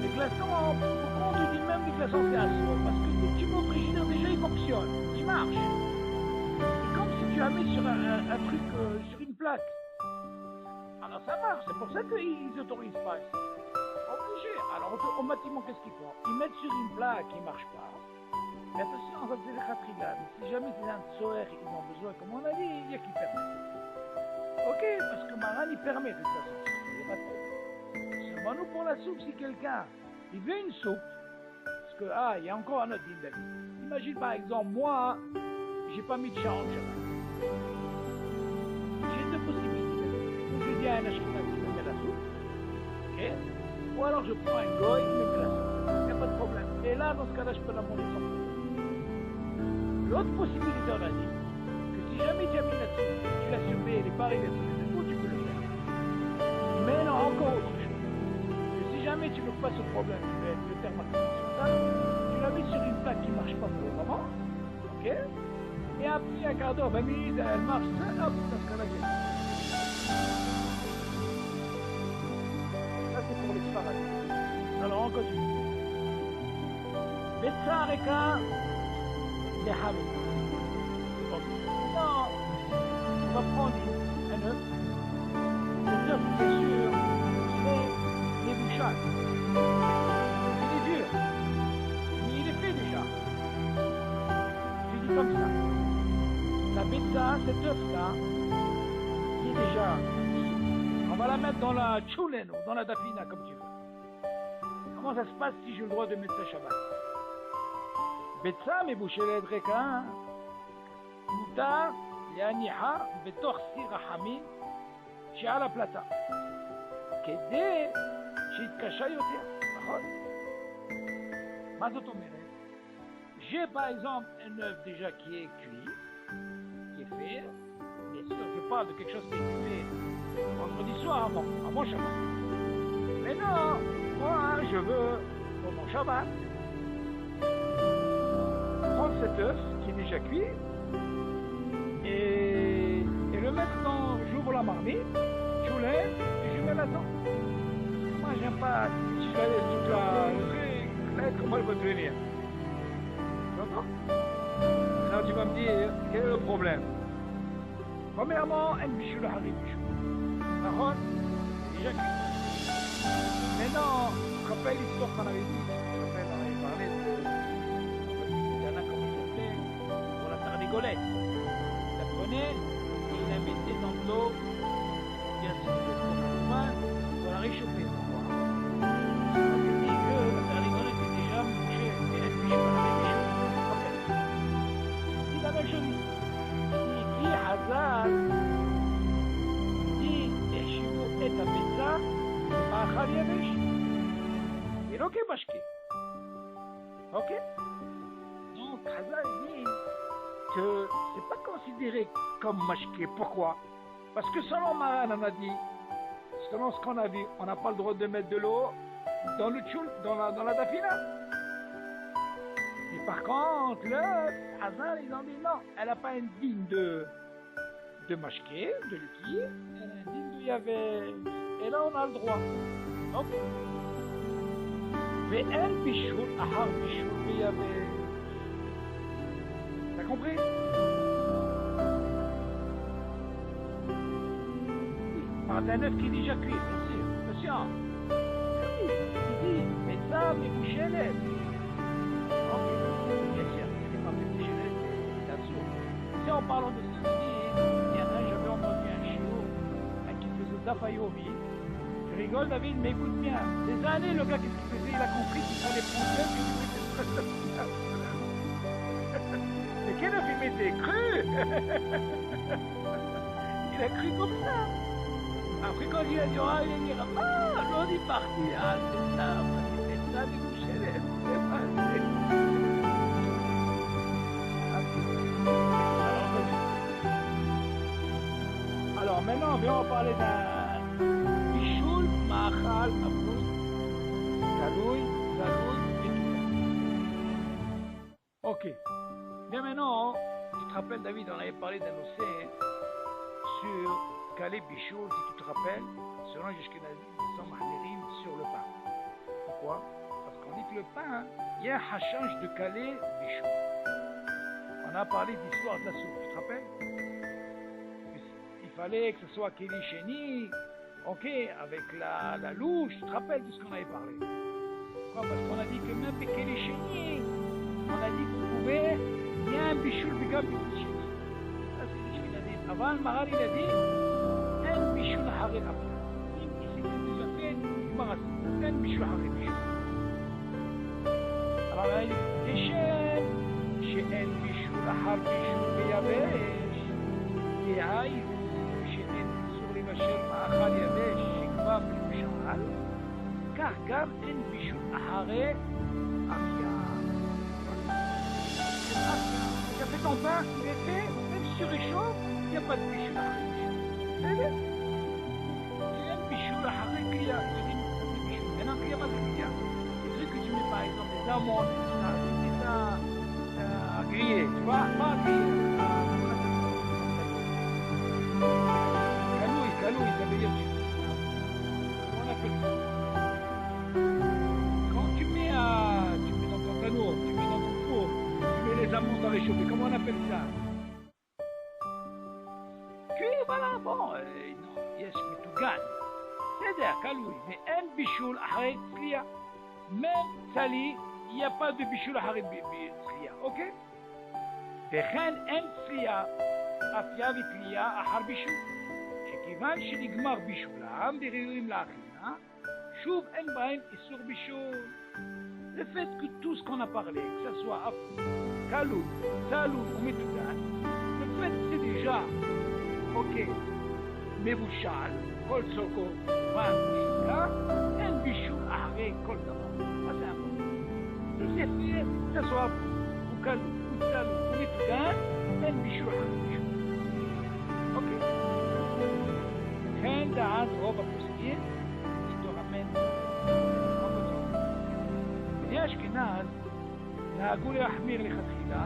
Les glaçons, pourquoi on te dit même les glaçons c'est à soi? Parce que le tube originaire déjà il fonctionne, il marche. C'est comme si tu as mis sur un truc, sur une plaque. Alors ça marche, c'est pour ça qu'ils n'autorisent pas. Obligé. Alors automatiquement qu'est-ce qu'ils font? Ils mettent sur une plaque qui ne marche pas. Mais attention, ça c'est le khatriga. Si jamais c'est un tsoer, ils ont besoin, comme on a dit, il y a qui permet. Ok, parce que Maran il permet de toute façon. Il n'y a pas de problème. Seulement nous pour la soupe, si quelqu'un il veut une soupe, parce que il y a encore un autre ligne d'avis. Imagine par exemple, moi, j'ai pas mis de change. J'ai deux possibilités. Ou je dis à un ashkenaz qui me met la soupe, ok? Ou alors je prends un goy, il me met la soupe. Il n'y a pas de problème. Et là, dans ce cas-là, je peux la monter sans problème. L'autre possibilité, on a dit, que si jamais tu as mis la soupe, tu l'as surveillé, elle est pas arrivée sur les épaules, tu peux le faire. Mais non, encore autre chose. Que si jamais tu ne veux pas ce problème, tu veux le faire marquer sur ça, tu l'as mis sur une plaque qui ne marche pas pour le moment, ok? Et après un quart d'heure, 20 minutes, elle marche, hop, dans ce cas-là, ça c'est pour les Sfaradim. Alors on continue. Betsa Reka, les Hamid. Non, on va prendre un œuf. Cet œuf, bien sûr, c'est les bouchages. Il est dur, mais il est fait déjà. Je dis comme ça. La betsa, cet œuf-là, qui est déjà, on va la mettre dans la tchoulen ou dans la dafina, comme tu veux. Comment ça se passe si j'ai le droit de mettre ça Shabbat? betsa, מבושלת ריקה, מותר להניחה בתוך סיר החמין שעל הפלטה, כדי שיתקשה יותר, נכון? מה זאת אומרת? J'ai par exemple un œuf déjà qui est cuit, qui est fait, bien sûr je parle de quelque chose qui est fait vendredi soir avant Shabbat. Mais non, moi je veux pour mon Shabbat prendre cet œuf qui est déjà cuit et le mettre dans, j'ouvre la marmite, je lève et je mets là-dedans. Moi j'aime pas, si je la laisse toute le truc, comment elle va devenir? Tu entends? Là tu vas me dire, quel est le problème? Premièrement, un bichou le harim bichou. D'accord? Déjà cuit. Maintenant, je te rappelle l'histoire qu'on avait dit, on avait parlé de Golette. Il la prenait et il la mettait dans de l'eau, bien sûr, pour la réchauffer. On avait dit que la Tardigolette était déjà mouchée et elle bûche par la bichou. את הביצה במאכל יבש. ולא כמשקה. אוקיי? Donc, Hazal dit que c'est pas considéré comme mashké. Pourquoi? Parce que selon Maran, on a dit, selon ce qu'on a vu, on n'a pas le droit de mettre de l'eau dans le tchoul, dans la dafina. Mais par contre, l'œuf, Hazal, ils ont dit non, elle n'a pas un digne de mashké, de liquide, elle a un digne de yavé. Et là, on a le droit. Ok. Mais elle, bichoul, ahar, bichoul, yavé. T'as compris? Par un œuf qui est déjà cuit, bien sûr. Attention. Il dit, mais ça, mais bouchez les. Ok, bien sûr, c'est pas fait boucher les, c'est la soupe. Si en parlant de ceci, il y en a, j'avais entendu un chiot qui faisait Dafayomi. Je rigole, David, mais écoute bien. Des années, le gars, qu'est-ce qu'il faisait? Il a compris qu'il fallait prendre l'œuf et qu'il mettait. Mais quel œuf il mettait? Cru. Il a cru comme ça. Après, quand il a dit, ah, il a dit, ah, l'on est parti. Ah, c'est ça, des bouchées lèvres. C'est passé. Alors, maintenant, on va parler d'un bichoul, ma'achal, abroud, kaloui, zaloui, et tout. Ok. Bien maintenant, tu te rappelles, David, on avait parlé d'un océan sur Kalé Bichoul, si tu te rappelles, selon Yeshkenazi, ils sont mahnérim sur le pain. Pourquoi? Parce qu'on dit que le pain, il y a un hachage de Kalé Bichoul. On a parlé d'histoire de la soupe, tu te rappelles? Il fallait que ce soit Kéli Chéni, ok, avec la louche, tu te rappelles de ce qu'on avait parlé? Pourquoi? Parce qu'on a dit que même Kéli Chéni, on a dit que vous pouvez, il y a un Bichoul Bigam Kéli Chéni. Ça c'est Yeshkenazi. Avant le Maral, il a dit, un bichoul haré après. Ici, c'est déjà fait, un bichoul haré bichoul. Alors là, il dit, chez un bichoul haré bichoul biyabesh, et aïe, chez un sur les machines ma'achal yabesh, shikva b'mishal, car gam un bichoul haré afia. Tu as fait ton pain, il est fait, même si tu réchauffes, il n'y a pas de bichoul haré bichoul. C'est un bichoul haré kliya. Maintenant, kliya, pas de kliya. Les trucs que tu mets par exemple, des amandes, des ça grillés, tu vois, pas grillés. Caloui, ça veut dire comment on appelle ça? Quand tu mets dans ton canot, tu mets dans ton four, tu mets les amandes dans les réchauffer, comment on appelle ça? Cuit, voilà, bon, non, yes, mais tu gagnes. C'est-à-dire, caloui, mais un bichoul haré kliya. Même sali, il n'y a pas de bichoul haré kliya, ok? וכן אין צלייה, אפיה ותלייה אחר בישול. שכיוון שנגמר בישולם וראויים לאכילה, שוב אין בהם איסור בישול. Le fait que tout ce qu'on a parlé, que ce soit kaloui, saloui ou metoudan, le fait que c'est déjà, ok, מבושל, כל צוקו, והמשוקה, אין בישול אחרי כל דבר. אז זה הכל. Si c'est fait, que ce soit ou kaloui, ou saloui, ou metoudan, אין בישול אחרי בישול. Ok. כן דעת רוב הפוסקים, שתורמן בני אשכנז נהגו להחמיר לכתחילה.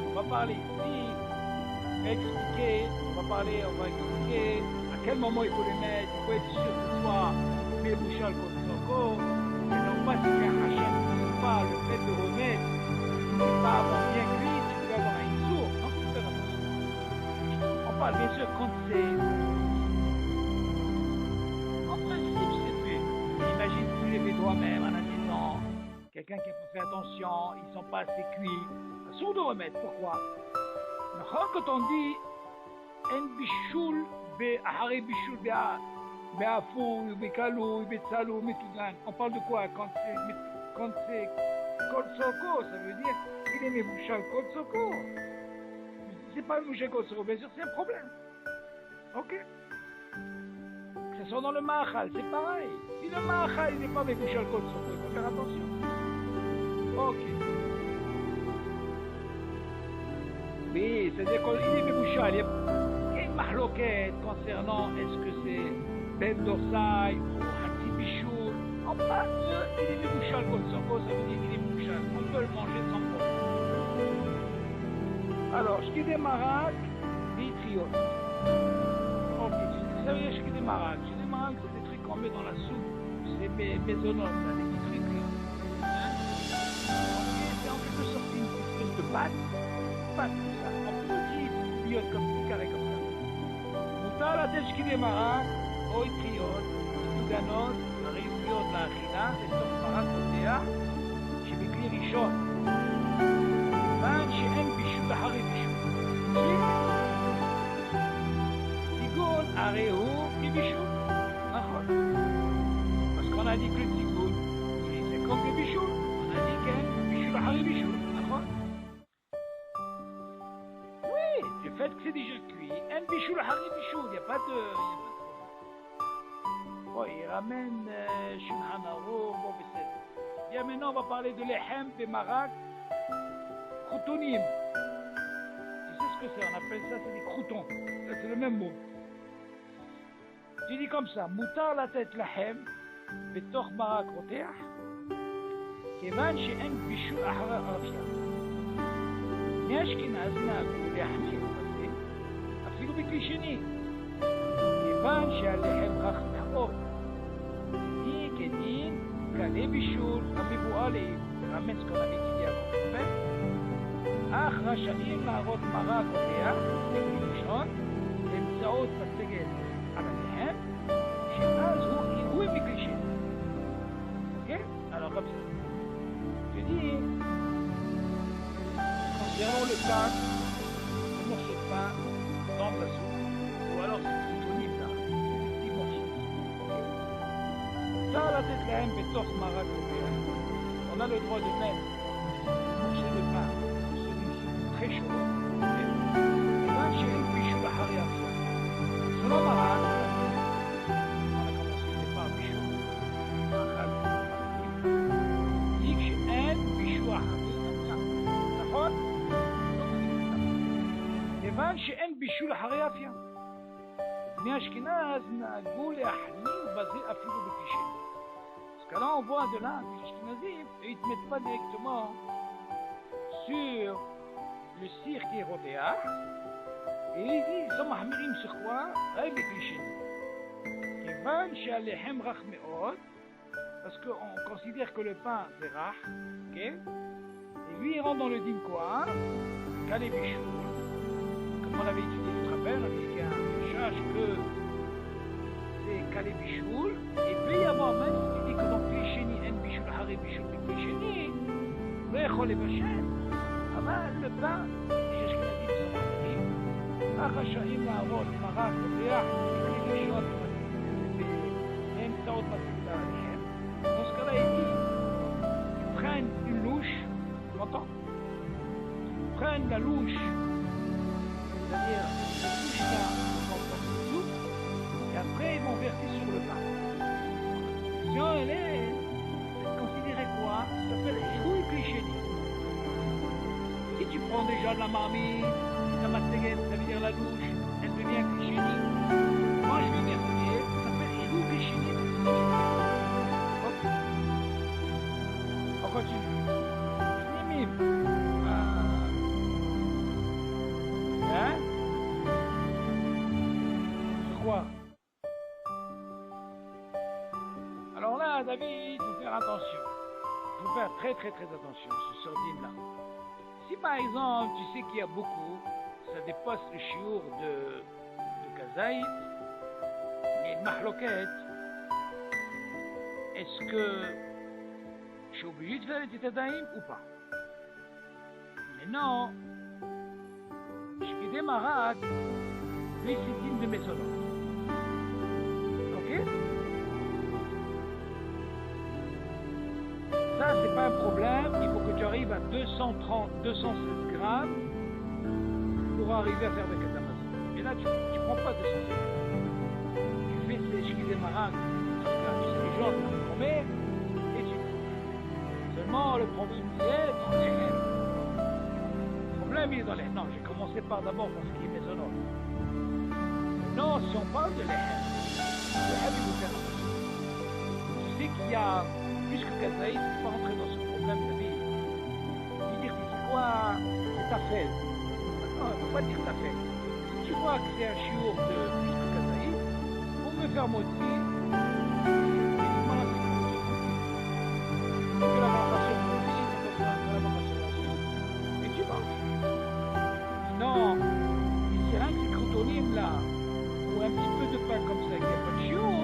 On va parler ici, on va expliquer à quel moment il faut les mettre, il faut être sûr que ce soit Mébouchal comme Soko, et non pas si un Hachem ne sait pas le fait de remettre, c'est pas avoir bien cuit, tu peux avoir un sourd, non, faut faire attention. On parle bien sûr quand c'est... En principe, c'est fait. Imagine si tu les fais toi-même à la maison, quelqu'un qui a pas fait attention, ils sont pas assez cuits. Sourd de remettre, pourquoi? Quand on dit un bichoul, ahari bichoul, béafou, békalou, bétsalou, métoudan, on parle de quoi quand c'est Kolsoko, ça veut dire il est Mebouchal Kolsoko. C'est pas Mebouchal Kolsoko, bien sûr, c'est un problème. Ok? Que ce soit dans le Mahal, c'est pareil. Si le Mahal n'est pas Mebouchal Kolsoko, il faut faire attention. Ok. Oui, c'est-à-dire qu'il est Mebouchal. Il y a une mahloquette concernant est-ce que c'est Ben Dorsai ou Hatsi Bichoul. En fait, il est Mebouchal Kolsoko, ça veut dire qu'il est Mebouchal. On peut le manger sans problème. Alors, je dis des marak, des triotes. Ok, ça veut dire je dis des marak. Je dis des marak, c'est des trucs qu'on met dans la soupe. C'est maisonnotes, là, des petits trucs là. Hein? C'est en quelque sorte une espèce de pâte comme ça, en petit, biote comme ça, carré comme ça. Moutar la tête, je dis des marak, oi triotes, touganos, réunion de la rina, et sur marak au théâtre, j'ai m'écrit Richon. שאין בישול אחרי בישול. טיגון הרי הוא כבישול. נכון. אז qu'on a dit que le טיגון, c'est comme le בישול. On a dit qu'un בישול אחרי בישול. נכון. Oui, du fait que c'est déjà cuit, un בישול אחרי בישול, il n'y a pas de... Bon, il ramène Shulchan Aruch, bon, c'est... Bien maintenant, on va parler de l'éhem, de marak, croutonim. Tu sais ce que c'est? On appelle ça, c'est des croutons. C'est le même mot. Tu dis comme ça, moutar la tête lahem, betokh marak roteah, כיוון שאין בישול אחרי הרפייה. מאשכנז נהגו להחמיר בזה, אפילו בכלי שני. כיוון שהלחם רך מאוד. דין כדין, כלי בישול המבואלים, לרמז כל המדידה והחופת, אך רשאים להראות מרק רותח, בכלי ראשון, באמצעות מצגת על הלחם, שאז הוא עירוי בכלי שני. אוקיי? Alors comme ça. Je dis, concernant le pain, le morceau de pain dans de la soupe, ou alors c'est disponible là, c'est des petits morceaux. Ça, la tête là, betokh marak roteah. On a le droit de mettre un morceau de pain, celui-ci très chaud, et là, j'ai une bichou de hariaf. Selon marak, on a commencé par bichou, dit que j'ai un bichou à hariaf. D'accord? כיוון שאין בישול אחרי אפייה. מאשכנז נהגו להחמיר בזה אפילו בכלי שני. Parce que là on voit de là, les Ashkenazim, ils ne mettent pas directement sur le cire qui est rotéa, et ils sont mahmirim sur quoi? Avec les clichés. כיוון שהלחם רך מאוד, parce qu'on considère que le pain c'est rach, ok? Et lui il rentre dans le din quoi? Kalé bichou. Comme on avait étudié, tu te rappelles, on a dit qu'il y a un chage que c'est Kalé Bichoul, et puis il y a moi même qui dit que dans Clichéni, un Bichoul, Harry Bichoul, et Clichéni, le Echol et Bachem, le pain, c'est ce qu'on a dit, c'est ce qu'on a dit, Achashaim Laharot, Marak, Roteach, Clichéni, même Saot Matikla Alechem. Dans ce cas-là, il dit, ils prennent une louche, tu m'entends? Ils prennent la louche, c'est-à-dire le touche là en soupe, et après ils vont verser sur le pain. Si elle est considérée quoi? Ça s'appelle Hiroui Clichéni. Si tu prends déjà de la marmite, la masteguette, ça veut dire la louche, elle devient Clichéni. Moi je vais verser, ça s'appelle Hiroui Clichéni. Ok. On continue. Mimim. Hein? Sur quoi? Alors là, David, il faut faire attention. Il faut faire très attention, ce sordine-là. Si par exemple, tu sais qu'il y a beaucoup, ça dépasse le chiour de Kazaït, mais de Mahloket, est-ce que je suis obligé de faire les Titadaïm ou pas? Mais non. Shkidé Marak, lui c'est digne de Mésonot. Ok? Ça ça, c'est pas un problème. Il faut que tu arrives à 216 grammes pour arriver à faire des katamazon. Et là, tu ne prends pas 216 grammes. Tu fais ces chiquets marades, les gens qui sont promets, et tu couches. Seulement, le problème, c'est dans les rêves. Le problème, il est dans les... Non, j'ai commencé par d'abord par ce qui est maisonnant. Non, si on parle de l'Eheb, il faut faire attention. Tu sais qu'il y a, puisque Kazaï, il ne faut pas rentrer dans ce problème de vie. Il dit, c'est quoi, c'est ta fête. Non, il ne faut pas dire ta fête. Si tu vois que c'est un chiour de puisque Kazaï, pour me faire moitié, effectivement, c'est que la barration de vie, ça peut faire la barration de la soupe, et tu manges. Non, c'est rien que ces croutonimes là, ou un petit peu de pain comme ça, qui n'a pas de chiour,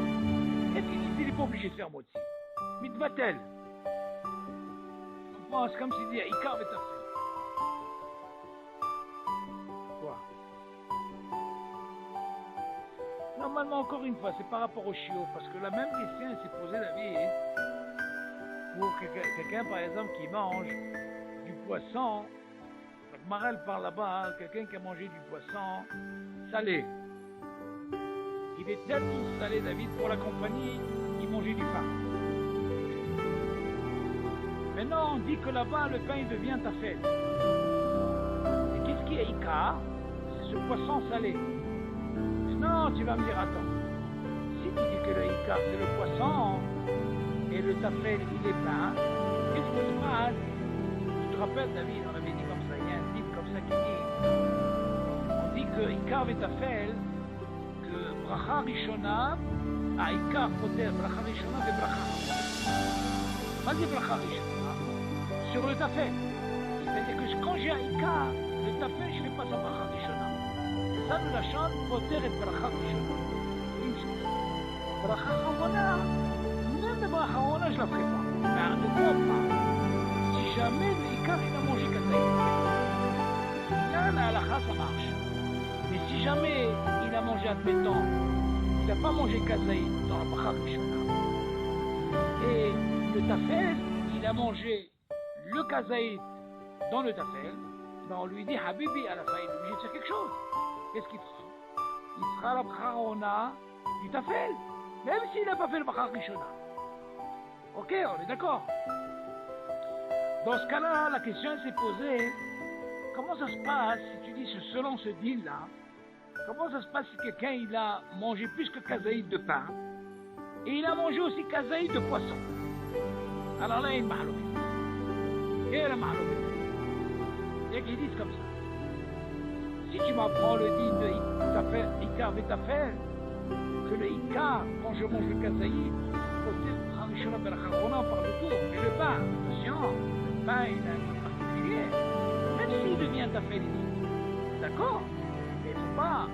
est-ce qu'il n'est pas obligé de faire moitié? Mitvatel. Tu comprends? C'est comme s'il dit, Ikar et ta fait. Quoi? Normalement, encore une fois, c'est par rapport au chiot, parce que la même question s'est posée la vie pour quelqu'un, par exemple, qui mange du poisson. Donc, Marel parle là-bas, quelqu'un qui a mangé du poisson salé. Il est tellement salé, David, pour la compagnie, il mangeait du pain. Maintenant, on dit que là-bas, le pain, il devient ta fête. Et qu'est-ce qui est Ika? C'est ce poisson salé. Non, tu vas me dire, attends. Si tu dis que le Ika, c'est le poisson, et le tafel, il est pain, qu'est-ce qui se passe? Tu te rappelles, David, on avait dit comme ça, il y a un type comme ça qui dit, on dit que Ika et tafel, bracha rishona, העיקר פותר ברכה ראשונה וברכה אחרונה. מה זה ברכה ראשונה? Sur le tafel. C'est-à-dire que quand j'ai un עיקר, le tafel, je ne fais pas sa ברכה ראשונה. Ça, nous la chante, פותר את ברכה ראשונה. Une chose. ברכה אחרונה, même la ברכה אחרונה, je ne la ferai pas. Mais de quoi on parle? Si jamais le עיקר, il a mangé kazaï. Là, la halakha, ça marche. Mais si jamais il a mangé, admettons, il n'a pas mangé kazaï dans la bracha rishona, et le tafel, il a mangé le kazaï dans le tafel, ben on lui dit Habibi, à la fin, il est obligé de faire quelque chose. Qu'est-ce qu'il fera? Il fera la bracha rona du tafel, même s'il n'a pas fait le bracha rishona. Ok, on est d'accord. Dans ce cas-là, la question s'est posée, comment ça se passe si tu dis selon ce deal-là? Comment ça se passe si quelqu'un il a mangé plus que kazaïd de pain et il a mangé aussi kazaïd de poisson? Alors là, il y a une mahalouk. Et la mahalouk. Il y a qui disent comme ça. Si tu m'apprends le dit de Ikar Vetafel, que le Ikar, quand je mange le kazaïd, on parle de tout. Mais le pain, attention, le pain il a un goût particulier. Même s'il devient tafel ici. D'accord? Pas.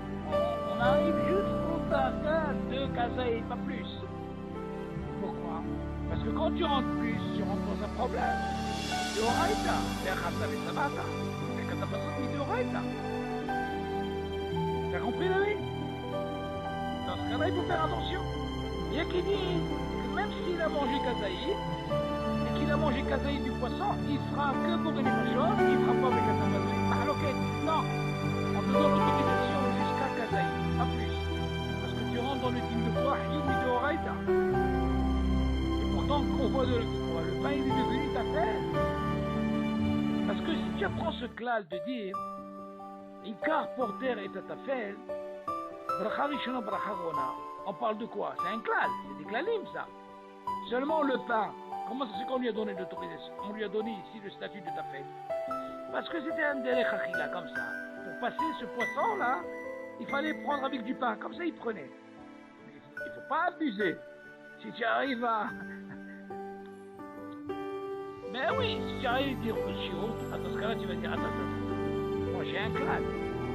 On arrive juste au target de kazaï, pas plus. Pourquoi? Parce que quand tu rentres plus, tu rentres dans un problème. De Horaïta. C'est un khatab et sabata. C'est quand t'as pas sorti de Horaïta. T'as compris la vie? Dans ce cas-là, il faut faire attention. Il y a qui dit que même s'il a mangé kazaï, et qu'il a mangé kazaï du poisson, il fera que pour une chose, il fera pas avec un kazaï. Non. On te donne l'autorisation jusqu'à kazaï, pas plus. Parce que tu rentres dans le team de foi, Hiyumi de Horaïta. Et pourtant, on voit le pain, il est devenu ta terre. Parce que si tu apprends ce klal de dire, Ikar porter et tatafel, bracha rishona bracha rona, on parle de quoi? C'est un klal, c'est des klalim ça. Seulement le pain, comment ça c'est qu'on lui a donné l'autorisation? On lui a donné ici le statut de tafel. Parce que c'était un délai chachila comme ça. Pour passer ce poisson-là, il fallait prendre avec du pain. Comme ça, il prenait. Mais il ne faut pas abuser. Si tu arrives à... Mais oui, si tu arrives à dire au chiot, dans ce cas-là, tu vas dire, attends. Moi, j'ai un clan.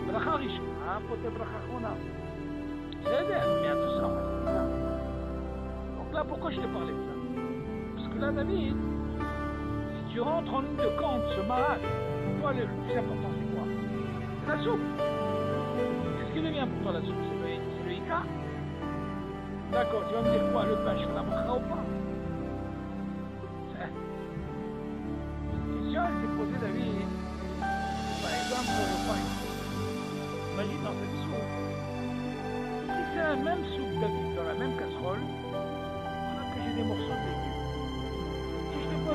Bracha rishona, pote bracha chona. C'est bien, mais attention, c'est ça. Donc là, pourquoi je te parlais de ça? Parce que là, David, si tu rentres en ligne de compte, ce malade, toi, le plus important, c'est quoi? C'est la soupe. Qu'est-ce qui devient pour toi la soupe? C'est le Ika. D'accord, tu vas me dire quoi? Le pain, je fais la bracha ou pas?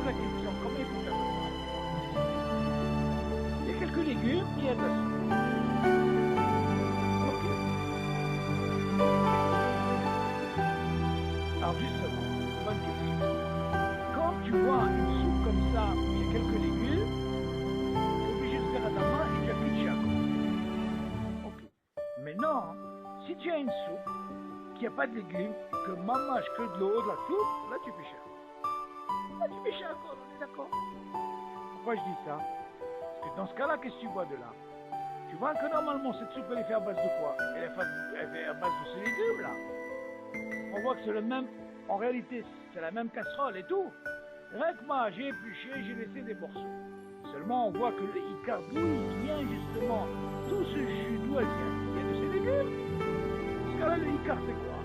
la question, comment il faut faire le pain? Il y a quelques légumes, il y a de la soupe. Ok. Alors justement, bonne question. Quand tu vois une soupe comme ça, où il y a quelques légumes, tu es obligé de faire à ta main et tu appuies dessus à côté. Ok. Maintenant, si tu as une soupe qui n'a pas de légumes, que mâche que de l'eau, de la soupe, là tu fais cher. Là tu fais cher, on est d'accord? Pourquoi je dis ça? Parce que dans ce cas-là, qu'est-ce que tu vois de là? Tu vois que normalement cette soupe elle est faite à base de quoi? Elle est faite à base de ces légumes là. On voit que c'est le même, en réalité c'est la même casserole et tout. Rien que moi j'ai épluché, j'ai laissé des morceaux. Seulement on voit que il carbouille, il vient justement, tout ce jus d'où elle vient? Il y a de ces légumes. Dans ce cas-là le Icar c'est quoi?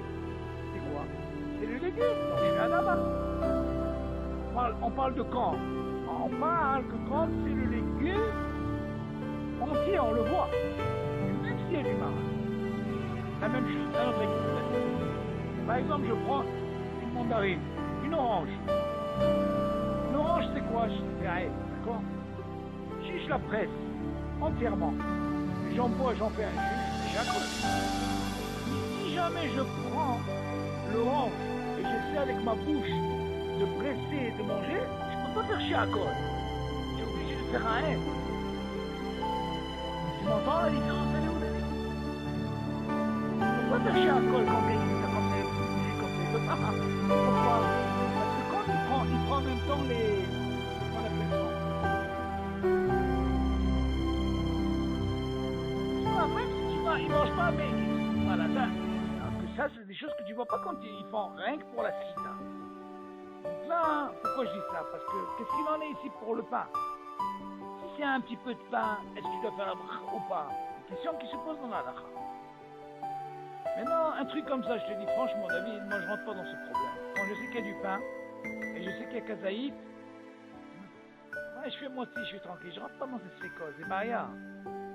C'est quoi? C'est le légume, donc je vais à la base. On parle de quand? On parle que quand c'est le légume entier, on le voit. Même s'il y a du marron. La même chose, un autre exemple. Par exemple, je prends une mandarine, une orange. L'orange, c'est quoi? C'est à elle, d'accord? Si je la presse entièrement, j'en bois, j'en fais un jus, j'ai un si jamais je prends l'orange et j'essaie avec ma bouche de presser et de manger, je ne peux pas faire chier à cause. Je suis obligé de faire un N. Tu m'entends la différence, elle est où, David? Je ne peux pas faire chier à cause quand quelqu'un comme ça, il ne peut pas. Pourquoi? Parce que quand il prend en même temps les... Comment on appelle ça? Tu vois, même si tu vois, il ne mange pas, mais... Voilà, ça c'est des choses que tu ne vois pas quand ils font rien que pour la cita. Donc là, pourquoi je dis ça? Parce que qu'est-ce qu'il en est ici pour le pain? Si c'est un petit peu de pain, est-ce que tu dois faire la bracha ou pas? Une question qui se pose dans la lacha. Maintenant, un truc comme ça, je te dis franchement, David, moi je rentre pas dans ce problème. Quand je sais qu'il y a du pain, et je sais qu'il y a kazaït, ouais, je fais moi aussi, je suis tranquille, je rentre pas dans cette séquence, c'est Maria.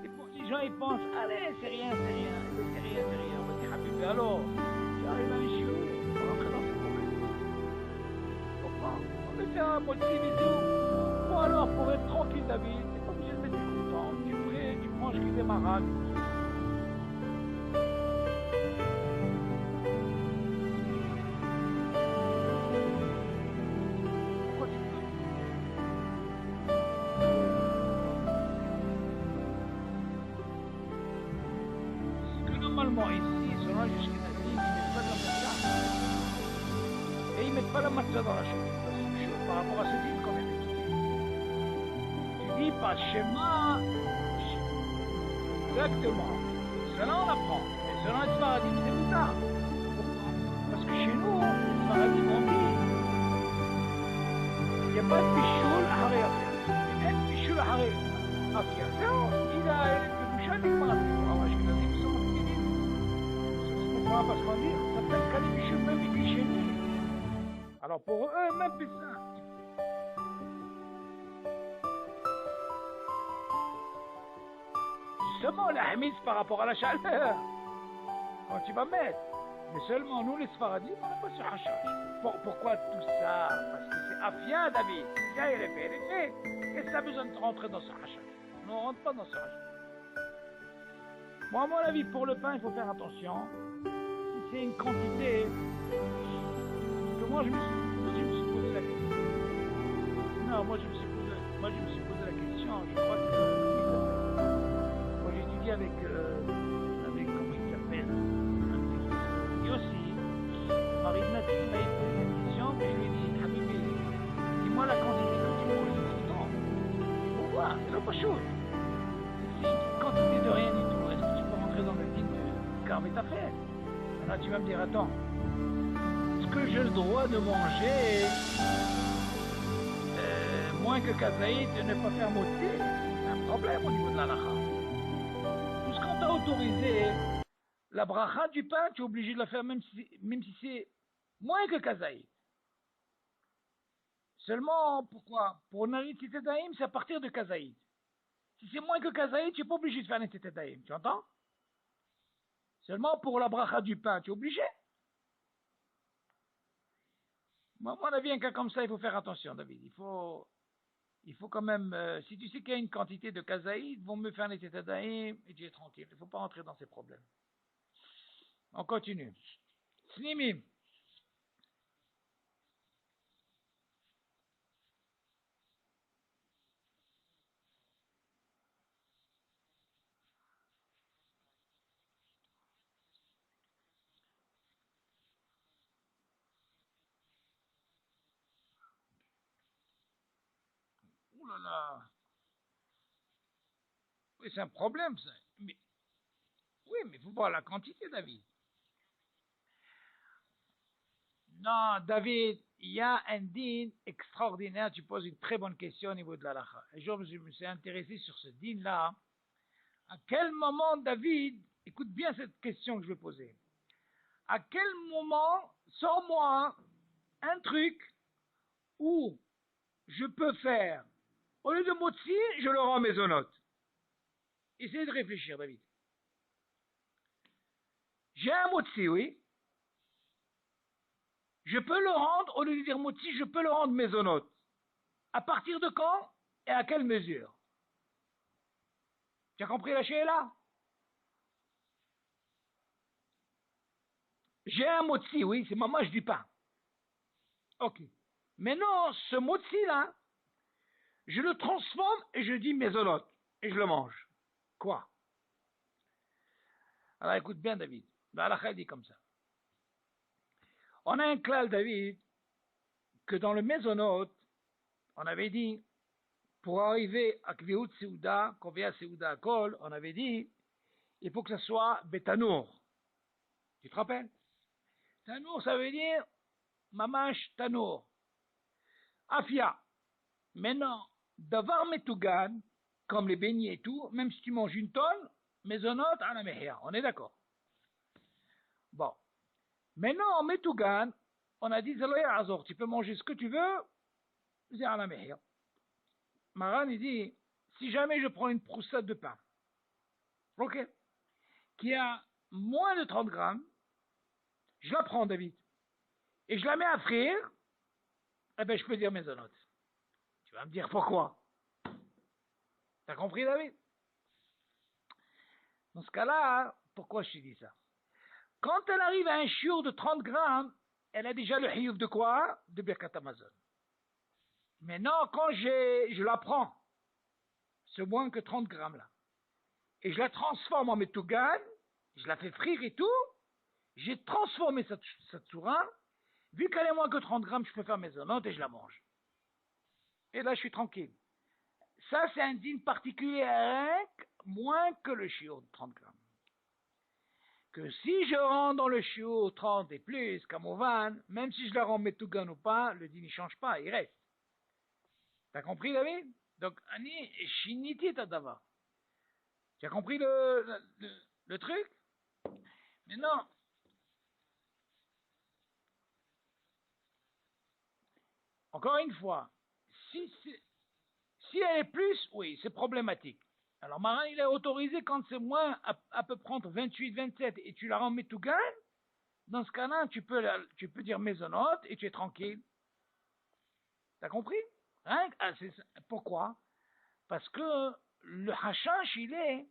Et pour que les gens ils pensent, allez, c'est rien, c'est rien, c'est rien, c'est rien, on va dire, Habib, alors, j'arrive à un chiot, on va rentrer dans ce problème. On va faire un petit bisou. Bon alors, pour être tranquille, David, t'es pas obligé de mettre content. Tu manges qui des marades. Pourquoi tu fais? Parce que normalement, ici, selon les Ashkénazim, ils mettent pas de la matzah. Et ils mettent pas la matzah dans la chose. Par rapport à ce type qu'on vient d'étudier. Tu dis pas schéma. Exactement. Cela on apprend. Mais selon les Sfaradim, c'est bizarre. Pourquoi? Parce que chez nous, les Sfaradim ont dit il n'y a pas de pichoul à Haré Afia. Il y a un pichoul à Haré Afia. Il a de boucher avec moi. Alors, je vais dire que ça m'a dit. Pourquoi? Parce qu'on dit ça s'appelle quatre pichoul même ici chez nous. Alors pour eux, même plus ça. Justement, la hamise par rapport à la chaleur. Quand tu vas mettre. Mais seulement nous, les Sfaradim, on n'a pas ce hachage. Pourquoi tout ça? Parce que c'est Afia, David. Ça, il est fait, il est fait. Qu'est-ce que ça a besoin de rentrer dans ce hachage? On ne rentre pas dans ce hachage. Moi, à mon avis, pour le pain, il faut faire attention. Si c'est une quantité... Moi, je me suis posé la question. Non, moi, je me suis posé la question. Je crois que... Moi, j'ai étudié avec comment il s'appelle, Yossi. Marie Nati m'a posé la question, mais je lui ai dit, Habibi, dis-moi la quantité que tu manges de tout le temps. Pour voir, c'est le pas chaud. Si c'est une quantité de rien du tout, est-ce que tu peux rentrer dans le type de carbe et affaire? Là, tu vas me dire, attends. Est-ce que j'ai le droit de manger moins que kazaït et ne pas faire moitié? C'est un problème au niveau de la lacha. Tout ce qu'on t'a autorisé, la bracha du pain, tu es obligé de la faire même si c'est moins que kazaït. Seulement, pourquoi? Pour Naritzité Daïm, c'est à partir de kazaït. Si c'est moins que kazaït, tu n'es pas obligé de faire Naritzité Daïm. Tu entends? Seulement pour la bracha du pain, tu es obligé. Moi, à mon avis, un cas comme ça, il faut faire attention, David. Il faut quand même, si tu sais qu'il y a une quantité de kazaïd, vont me faire les tétadaïm et tu es tranquille. Il ne faut pas rentrer dans ces problèmes. On continue. Snimim. Ouh là là. Oui, c'est un problème, ça. Mais, oui, mais il faut voir la quantité, David. Non, David, il y a un din extraordinaire. Tu poses une très bonne question au niveau de la lacha. Un jour, je me suis intéressé sur ce din-là. À quel moment, David, écoute bien cette question que je vais poser. À quel moment, sors-moi un truc où je peux faire, au lieu de motzi, je le rends maisonnote. Essayez de réfléchir, David. J'ai un motzi, oui. Je peux le rendre, au lieu de dire motzi, je peux le rendre maisonnote. À partir de quand et à quelle mesure? Tu as compris la là? J'ai un motzi, oui, c'est maman, je dis pas. Ok. Maintenant, ce motzi-là, je le transforme et je dis maisonnote. Et je le mange. Quoi? Alors écoute bien, David. La halakha dit comme ça. On a un klal, David, que dans le maisonnote, on avait dit, pour arriver à Kviut Seuda, Kovea Seuda Kol, on avait dit, il faut que ce soit Betanour. Tu te rappelles? Tanour, ça veut dire Mamash Tanour. Afia. Maintenant, Davar Metugan, comme les beignets et tout, même si tu manges une tonne, maisonnote à la mehia. On est d'accord? Bon. Maintenant, en Metugan, on a dit Zaloya Azor, tu peux manger ce que tu veux, c'est à la mehia. Maran, il dit, si jamais je prends une proussade de pain, ok, qui a moins de 30 grammes, je la prends, David, et je la mets à frire, eh ben, je peux dire maisonnote. Tu vas me dire pourquoi. T'as compris, David? Dans ce cas-là, pourquoi je te dis ça? Quand elle arrive à un chiour de 30 grammes, elle a déjà le hiouf de quoi? De Birkat Amazon. Maintenant, quand je la prends, ce moins que 30 grammes là, et je la transforme en metougan, je la fais frire et tout, j'ai transformé cette soura, vu qu'elle est moins que 30 grammes, je peux faire mes onotes et je la mange. Et là, je suis tranquille. Ça, c'est un dîne particulier avec moins que le chiot de 30 grammes. Que si je rends dans le chiot 30 et plus, comme au van, même si je la rends metougan ou pas, le dîne ne change pas, il reste. T'as compris, David? Donc, Ani, Shiniti Tadava. Tu as compris le truc? Mais non. Encore une fois, si, si elle est plus, oui, c'est problématique. Alors, Marin, il est autorisé quand c'est moins, à peu prendre 28, 27 et tu la rends Metougan. Dans ce cas-là, tu peux dire maisonnote et tu es tranquille. T'as compris? Hein? Ah, pourquoi? Parce que le hashash, il est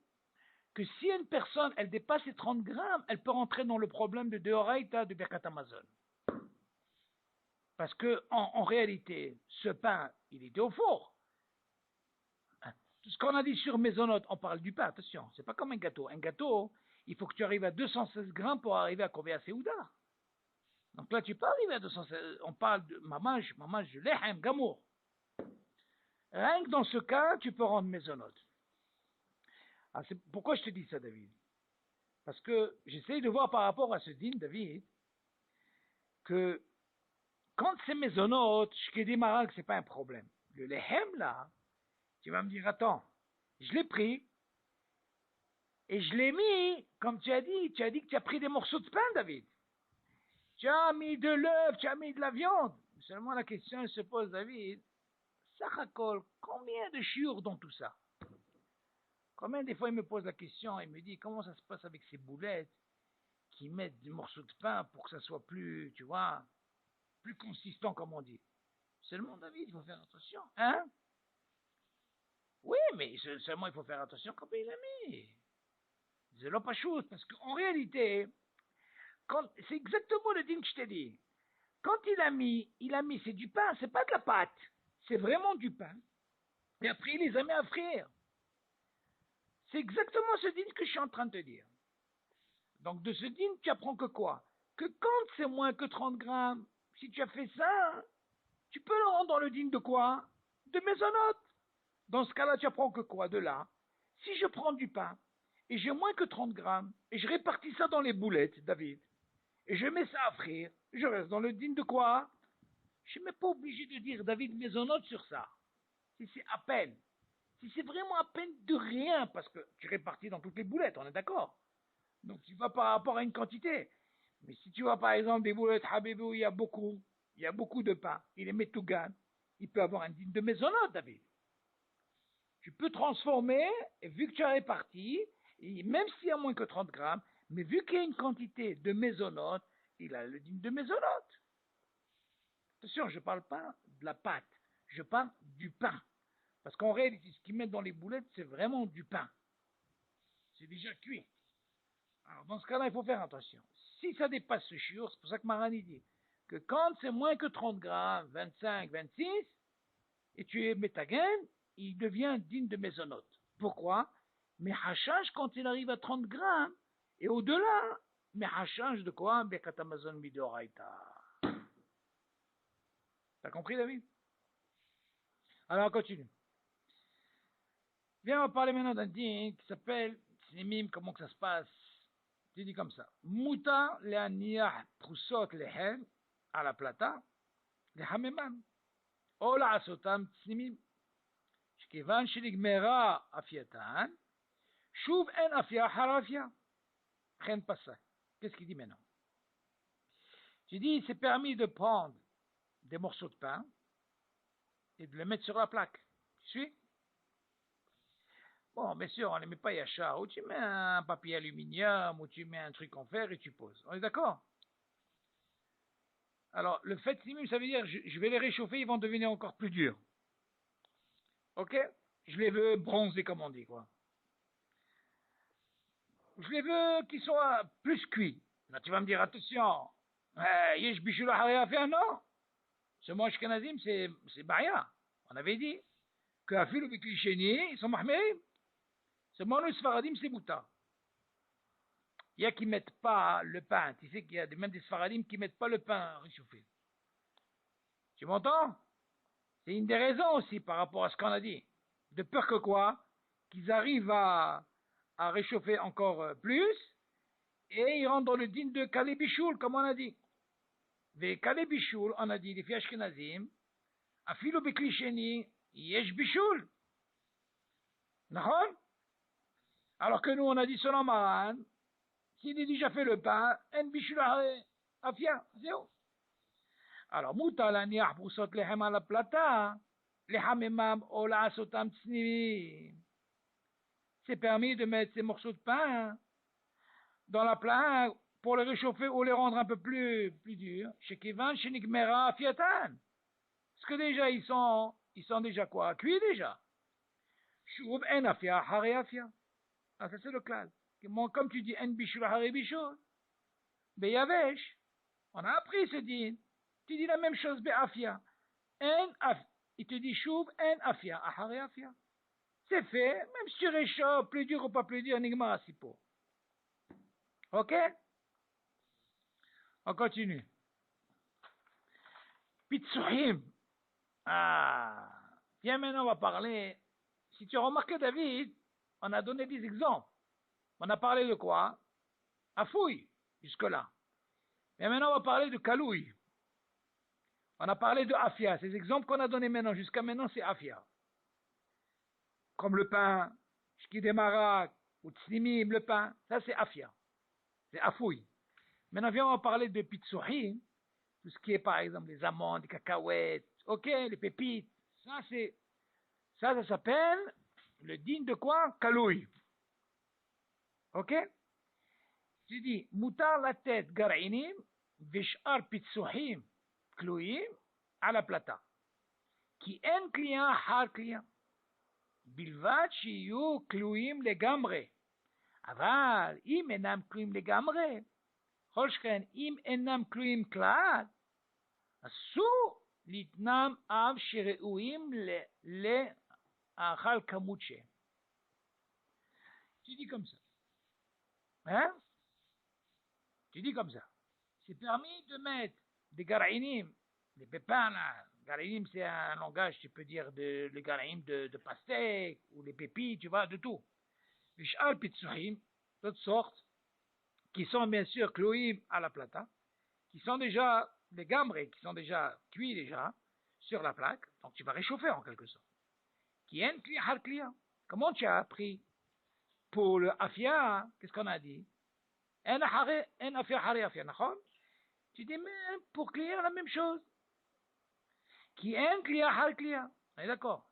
que si une personne, elle dépasse les 30 grammes, elle peut rentrer dans le problème de Deoraita de Birkat Amazon. Parce que, en réalité, ce pain, il était au four. Tout ce qu'on a dit sur maisonnote, on parle du pain, attention, c'est pas comme un gâteau. Un gâteau, il faut que tu arrives à 216 grammes pour arriver à Kovea Seuda. Donc là, tu peux arriver à 216, on parle de mamage de lehem, gamour. Rien que dans ce cas, tu peux rendre maisonnote. Ah, pourquoi je te dis ça, David? Parce que j'essaie de voir par rapport à ce dîne, David, que quand c'est maisonnote, je te dis, Maral, que c'est pas un problème. Le lehem, là, tu vas me dire, attends, je l'ai pris, et je l'ai mis, comme tu as dit que tu as pris des morceaux de pain, David. Tu as mis de l'œuf, tu as mis de la viande. Seulement la question se pose, David, Sachakol, combien de chiours dans tout ça? Combien des fois il me pose la question, il me dit, comment ça se passe avec ces boulettes qui mettent des morceaux de pain pour que ça soit plus, tu vois, plus consistant, comme on dit. Seulement, David, il faut faire attention. Hein? Oui, mais seulement il faut faire attention quand il a mis. C'est pas chose, parce qu'en réalité, c'est exactement le din que je t'ai dit. Quand il a mis, c'est du pain, c'est pas de la pâte. C'est vraiment du pain. Et après, il les a mis à frire. C'est exactement ce din que je suis en train de te dire. Donc, de ce din, tu apprends que quoi? Que quand c'est moins que 30 grammes, si tu as fait ça, tu peux le rendre dans le din de quoi? De mésonote. Dans ce cas-là, tu apprends que quoi? De là. Si je prends du pain, et j'ai moins que 30 grammes, et je répartis ça dans les boulettes, David, et je mets ça à frire, je reste dans le din de quoi? Je suis même pas obligé de dire, David, mésonote sur ça. Si c'est à peine. Si c'est vraiment à peine de rien, parce que tu répartis dans toutes les boulettes, on est d'accord? Donc tu vas par rapport à une quantité. Mais si tu vois par exemple des boulettes Habibou où il y a beaucoup de pain, il est métougan, il peut avoir un digne de mésonote, David. Tu peux transformer, et vu que tu as réparti, et même s'il y a moins que 30 grammes, mais vu qu'il y a une quantité de mésonote, il a le digne de mésonote. Attention, je ne parle pas de la pâte, je parle du pain. Parce qu'en réalité, ce qu'ils mettent dans les boulettes, c'est vraiment du pain. C'est déjà cuit. Alors, dans ce cas-là, il faut faire attention. Si ça dépasse ce shiur, c'est pour ça que Marani dit que quand c'est moins que 30 grammes, 25, 26, et tu es métagen, il devient digne de mésonote. Pourquoi? Mais hachage quand il arrive à 30 grammes, et au-delà, mais hachage de quoi? Bekatamazon midoraita. T'as compris, David? Alors, on continue. Viens, on va parler maintenant d'un din qui s'appelle, Slimim, comment que ça se passe? Tu dis comme ça. Muta le'aniyah prusot lehem à la plata, lehamemam. או לעשותם צנימים, שכיוון שנגמרה אפייתן, שוב אין אפייה אחר אפייה. Rien pas ça. Qu'est-ce qu'il dit maintenant? J'ai dit, c'est permis de prendre des morceaux de pain et de les mettre sur la plaque. Tu suis? Bon, bien sûr, on ne les met pas yachar, ou tu mets un papier aluminium, ou tu mets un truc en fer et tu poses. On est d'accord? Alors, le fait simim, ça veut dire, je vais les réchauffer, ils vont devenir encore plus durs. Ok? Je les veux bronzés, comme on dit, quoi. Je les veux qu'ils soient plus cuits. Là, tu vas me dire, attention, yesh bishul hariya fait un non? Ce moi ashkenazim, c'est baya. On avait dit que afil ou biklicheni, ils sont mahmirim. Ce moi le sfaradim, c'est mouta. Il y a qui mettent pas le pain. Tu sais qu'il y a même des sfaradim qui mettent pas le pain réchauffé. Tu m'entends? C'est une des raisons aussi par rapport à ce qu'on a dit. De peur que quoi? Qu'ils arrivent à réchauffer encore plus, et ils rentrent dans le din de Kalebichoul, comme on a dit. Ve Kalebichoul, on a dit, les filles ashkenazim, afilo bekli sheni, yesh bichoul. Nahon? Alors que nous, on a dit selon Maran, s'il a déjà fait le pain, en bichoul afia, zéro. Alors, mouta la niah broussot lehem à la plata, lehamemam ola sotam tsnimi. C'est permis de mettre ces morceaux de pain dans la plaque pour les réchauffer ou les rendre un peu plus durs. Chez Kivan, chez Nigmera, Fiatan. Parce que déjà, ils sont déjà quoi? Cuits déjà. Choub en afia, hare afia. Ah, ça c'est le clal. Comme tu dis, en bichou, hare bichou. Beyavesh. On a appris ce din. Tu dis la même chose, be'afia. En af. Il te dit choub en afia, hare afia. C'est fait, même si tu réchauffes, plus dur ou pas plus dur, Nigma asipo. Ok? On continue. Pitsuhim. Ah. Viens maintenant, on va parler. Si tu as remarqué, David, on a donné des exemples. On a parlé de quoi? Afouille, jusque-là. Mais maintenant, on va parler de Kalouille. On a parlé de Afia. Ces exemples qu'on a donnés maintenant, jusqu'à maintenant, c'est Afia. Comme le pain, Shkidemarak, ou Tsnimim, le pain. Ça, c'est Afia. C'est Afouille. Maintenant, viens, on va parler de Pitsuhim. Tout ce qui est, par exemple, les amandes, les cacahuètes, ok, les pépites. Ça s'appelle le din de quoi? Kalouille. Ok? Tu dis, moutar la tête gar'inim, vishar pitsuhim. תלויים על הפלטה. כי אין קליעה אחר קליעה. בלבד שיהיו תלויים לגמרי. אבל אם אינם תלויים לגמרי, כל שכן אם אינם תלויים כלל, אסור לתנם אף שראויים לאכל כמות שהם. Tu dis comme ça. Hein? Tu dis comme ça. C'est permis de mettre des garaïnim, des pépins là. Garaïnim, c'est un langage, tu peux dire, les garaïnim de pastèque, ou les pépites, tu vois, de tout. Vishal pitsuhim, d'autres sortes, qui sont bien sûr clouim à la plata, qui sont déjà les gambrés, qui sont déjà cuits déjà sur la plaque, donc tu vas réchauffer en quelque sorte. Qui est un client. Comment tu as appris? Pour le afia, qu'est-ce qu'on a dit? Un afia hari afia, d'accord? Tu dis, mais pour client, la même chose. Qui est un client har client. On est d'accord?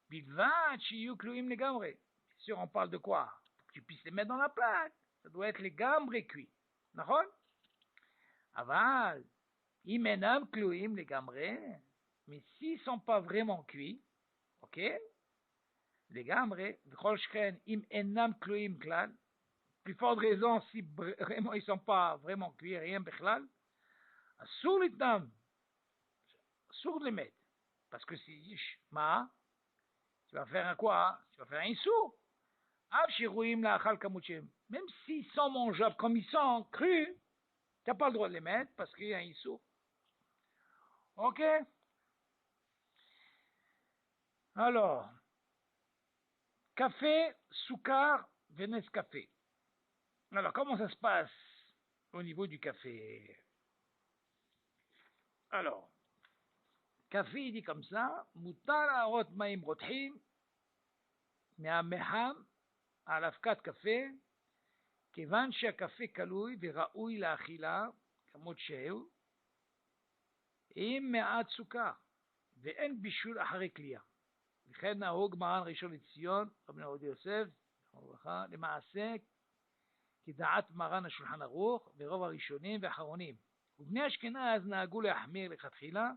Bilvat shiyu kluim les gambrés. Bien sûr, on parle de quoi? Pour que tu puisses les mettre dans la plaque. Ça doit être les gambrés cuits. D'accord? Aval, imenam kluim les gambrés. Mais s'ils ne sont pas vraiment cuits, ok? Les gambrés, im enam kluim klal, plus forte raison si vraiment ils ne sont pas vraiment cuits, rien bechlal, assour l'itnam, assour de les mettre. Parce que si ma, tu vas faire un quoi? Tu vas faire un sourd. Même s'ils sont mangeables comme ils sont crus, tu n'as pas le droit de les mettre parce qu'il y a un sourd. Ok? Alors, café, soukar, Nescafé. Alors, comment ça se passe au niveau du café? Alors, café, il dit comme ça, Mutar arot maim rothin, me'ameham, על אבקת קפה, כיוון שהקפה קלוי וראוי לאכילה, כמות שהוא, עם מעט סוכר, ואין בישול אחרי קלייה. וכן נהוג מרן ראשון לציון, רבי עובדיה יוסף, למעשה, כדעת מרן השולחן ערוך, ורוב הראשונים ואחרונים. ובני אשכנז נהגו להחמיר לכתחילה,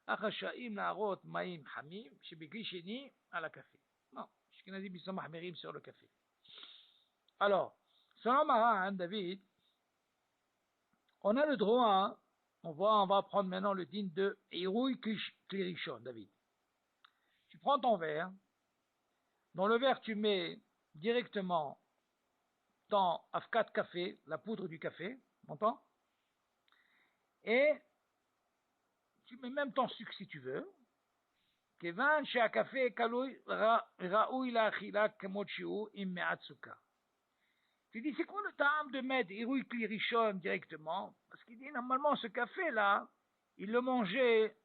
אך רשאים להראות מים חמים, שבכלי שני על הקפה. Non, Ashkenazim, ils sont mahmirim sur le café. Alors, selon Maran, David, on a le droit, on va prendre maintenant le din de Eroui Klirichon, David. Tu prends ton verre, dans le verre tu mets directement ton afkat café, la poudre du café, m'entends? Et tu mets même ton sucre si tu veux. כיוון שהקפה קלוי ראוי לאכילה כמות שהוא עם מעט סוכר. Tu dis, c'est quoi le temps de mettre Iroui Klirichon directement? Parce qu'il dit, normalement, ce café-là, il le mangeait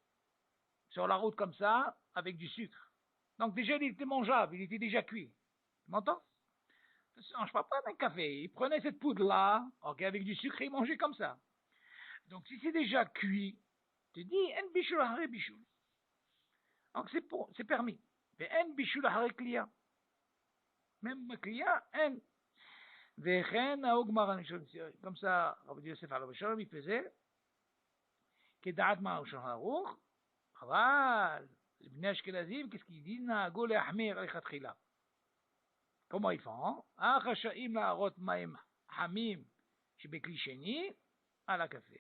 sur la route comme ça, avec du sucre. Donc déjà, il était mangeable, il était déjà cuit. Tu m'entends? Je ne parle pas d'un café. Il prenait cette poudre-là, okay, avec du sucre, et il mangeait comme ça. Donc si c'est déjà cuit, tu dis, en bichoul hare bichoul. Donc c'est permis. Mais en bichoul hare kliya. Même kliya, en. Comme ça, Rabbi Yosef al-Bashalom, il faisait כדעת מרן שולחן ערוך, אבל בני אשכנזים, qu'est-ce qu'ils disent? נהגו להחמיר לכתחילה. Comment ils font? אך רשאים להראות מים חמים שבכלי שני על הקפה.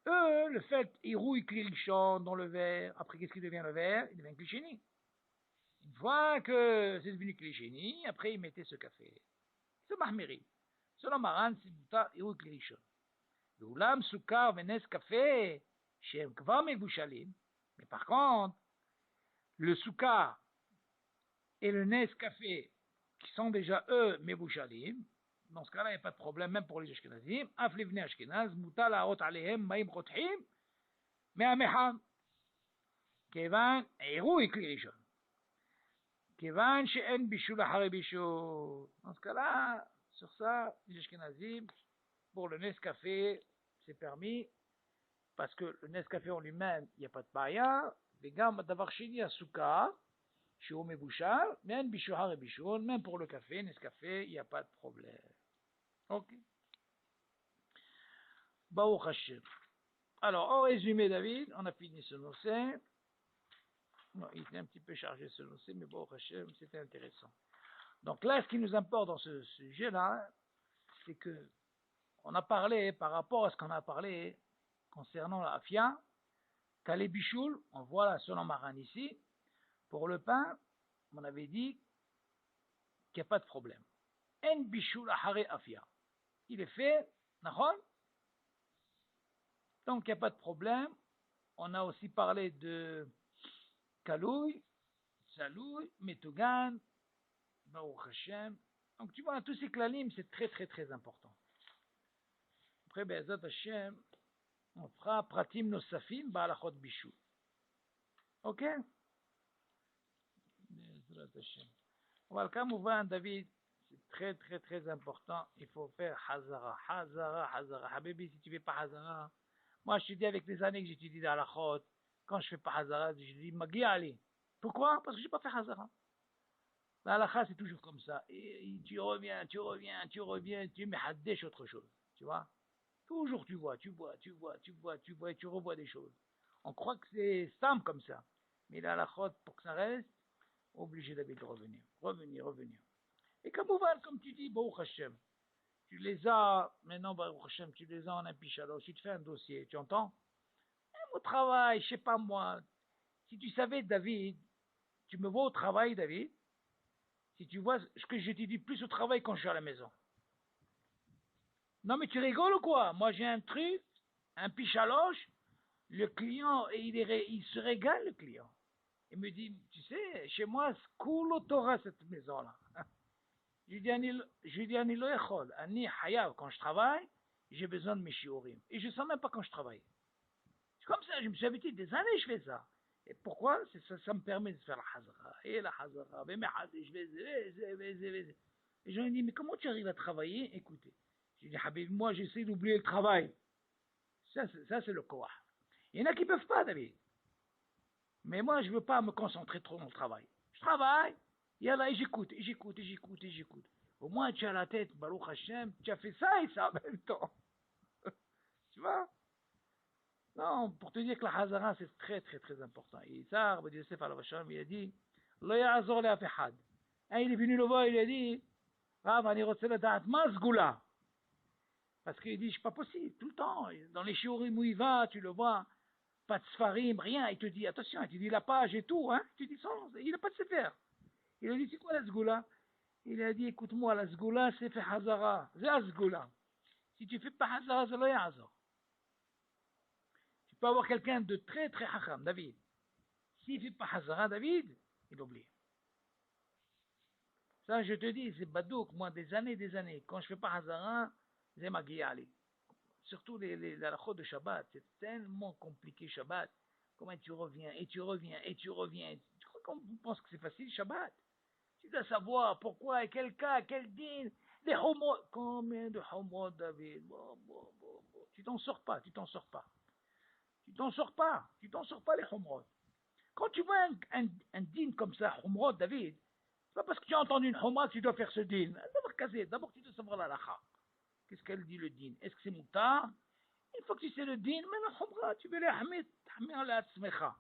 Eux, le fait, ils rouillent Klirichon dans le verre. Après, qu'est-ce qui devient le verre? Il devient Klisheni. Une fois que c'est devenu Klisheni, après, ils mettaient ce café. C'est Mahmiri. Selon Maran, c'est Mutar, ils rouillent Klirichon. L'oulam, Soukar, Venes, Café, Shem, Kvar, Mevushalim. Mais par contre, le Soukar et le Nes Café, qui sont déjà eux, Mevushalim, dans ce cas-là, il n'y a pas de problème, même pour les Ashkenazim. Af livnei Ashkenaz, mutal ha'arot alehem ma'im rotchim, me'ameham. Kevan, Eirui kli rishon. Kevan she'en bishul ahare bishul. Dans ce cas-là, sur ça, les Ashkenazim, pour le Nescafé, c'est permis, parce que le Nescafé en lui-même, il n'y a pas de baya. Les gars, d'avoir chini à Souka, chez Ome Bouchard, même bishul ahare bishul, même pour le café, Nescafé, il n'y a pas de problème. Ok. Baruch Hashem. Alors, en résumé, David, on a fini ce noce. Bon, il était un petit peu chargé ce noce, mais bon, c'était intéressant. Donc là, ce qui nous importe dans ce sujet-là, c'est que on a parlé par rapport à ce qu'on a parlé concernant la afia, Kale Bichoul, on voit la selon Maran ici, pour le pain, on avait dit qu'il n'y a pas de problème. En Bichoul Ahare Afia. Il est fait, donc il n'y a pas de problème. On a aussi parlé de Kalouy, Salouy, Metugan, Baruch Hashem. Donc tu vois, tous ces klalim, c'est très très très important. Après, Be'ezat Hashem, on fera Pratim Nosafim, Ba'alachot Bishou. Ok? Be'ezat Hashem. Voilà, comme on voit, David, c'est très très très important. Il faut faire Hazara, Hazara, Hazara. Habibi, si tu ne fais pas Hazara, moi je te dis avec les années que j'étudie dans la Chod, quand je ne fais pas Hazara, je dis Magi Ali. Pourquoi? Parce que je n'ai pas fait Hazara. La halakha, c'est toujours comme ça. Et tu reviens, tu mets haddesh autre chose. Tu vois? Toujours tu bois, et tu revois des choses. On croit que c'est simple comme ça. Mais la halakha, pour que ça reste, obligé d'habiter revenir. Et comme tu dis, Baruch Hashem, tu les as, maintenant Baruch Hashem, tu les as en un pichaloche, tu te fais un dossier, tu entends? Même au travail, je sais pas moi, si tu savais David, tu me vois au travail David, si tu vois ce que je te dis plus au travail quand je suis à la maison. Non mais tu rigoles ou quoi? Moi j'ai un truc, un pichaloche, le client, il se régale le client. Il me dit, tu sais, chez moi, c'est cool au Torah cette maison-là. Je lui dis, Ani lo echol, Ani hayav, quand je travaille, j'ai besoin de mes shiurim. Et je ne sens même pas quand je travaille. C'est comme ça, je me suis habitué, des années je fais ça. Et pourquoi? Ça me permet de faire la hazara. Et la hazara, je vais. Et je lui dis, mais comment tu arrives à travailler? Écoutez. Je lui dis, Habib, moi j'essaie d'oublier le travail. Ça c'est le koah. Il y en a qui ne peuvent pas, David. Mais moi, je ne veux pas me concentrer trop dans le travail. Je travaille, et j'écoute. Au moins, tu as la tête, Baruch Hashem, tu as fait ça et ça en même temps. Tu vois? Non, pour te dire que la Hazara, c'est très, très, très important. Et ça, Rabbi Yosef al-Rasham, il a dit, Lo ya'azor le afehad. Il est venu le voir, il a dit, Rav, ani rotse leda'at ma zgoula. Parce qu'il dit, c'est pas possible, tout le temps. Dans les shiurim où il va, tu le vois, pas de sfarim, rien. Il te dit, attention, il te dit la page et tout, hein. Tu dis, il n'a pas de sefer. Il a dit, c'est quoi la zgoula? Il a dit, écoute-moi, la zgoula, c'est fait hazara. C'est la zgoula. Si tu fais pas hazara, c'est le hazara. Tu peux avoir quelqu'un de très, très hacham, David. S'il fait pas hazara, David, il oublie. Ça, je te dis, c'est badouk, moi, des années. Quand je fais pas hazara, c'est ma guiali. Surtout les halachot de Shabbat. C'est tellement compliqué, Shabbat. Comment tu reviens. Tu crois qu'on pense que c'est facile, Shabbat? Tu dois savoir pourquoi, quel cas, quel din, les homos. Combien de homos, David? Bon. Tu t'en sors pas, les homos. Quand tu vois un din comme ça, homos, David, c'est pas parce que tu as entendu une homos que tu dois faire ce din. D'abord, tu dois savoir la lacha. Qu'est-ce qu'elle dit le din? Est-ce que c'est moutar? Une fois que tu sais le din, maintenant, homra, tu veux les hamir la tzmecha.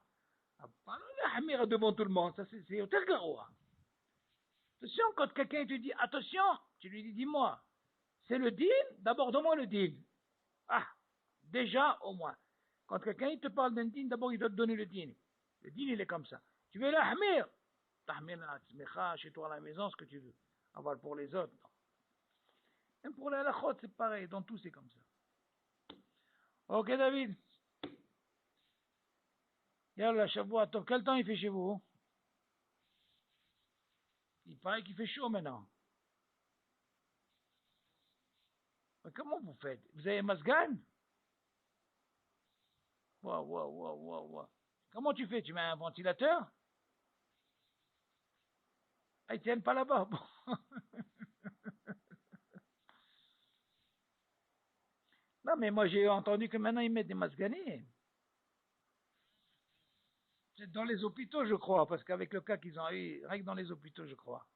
Pas les hamir devant tout le monde, ça c'est au tergaroua. Attention, quand quelqu'un te dit attention, tu lui dis dis-moi, c'est le din, d'abord donne-moi le din. Ah, déjà au moins. Quand quelqu'un il te parle d'un din, d'abord il doit te donner le din. Le din il est comme ça. Tu veux l'ahmir, t'ahmir la tzmecha, chez toi à la maison, ce que tu veux. Avoir pour les autres, non. Même pour la halachot, c'est pareil, dans tout c'est comme ça. Ok David. Yallah, Shavua Tov. Quel temps il fait chez vous? Il paraît qu'il fait chaud maintenant. Mais comment vous faites? Vous avez masgan? Waouh. Comment tu fais? Tu mets un ventilateur? Ah, ils tiennent pas là-bas. Bon. Non, mais moi j'ai entendu que maintenant ils mettent des masganés. C'est dans les hôpitaux, je crois, parce qu'avec le cas qu'ils ont eu, rien que dans les hôpitaux, je crois.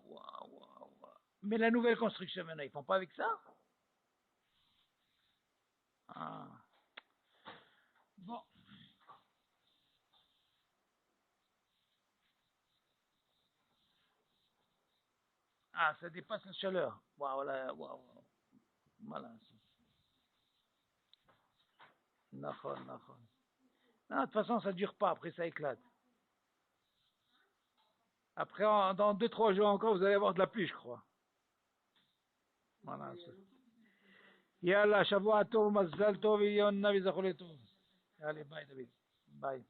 Waouh. Mais la nouvelle construction maintenant, ils font pas avec ça? Ah. Bon. Ah, ça dépasse la chaleur. Voilà, voilà. D'accord, d'accord. Non, de toute façon, ça dure pas, après ça éclate. Après, dans 2, 3 jours encore, vous allez avoir de la pluie, je crois. Voilà. Yallah, Shavua Tov, Mazdal Tov, Yon Navi Zachole Tov. Allez, bye, David. Bye.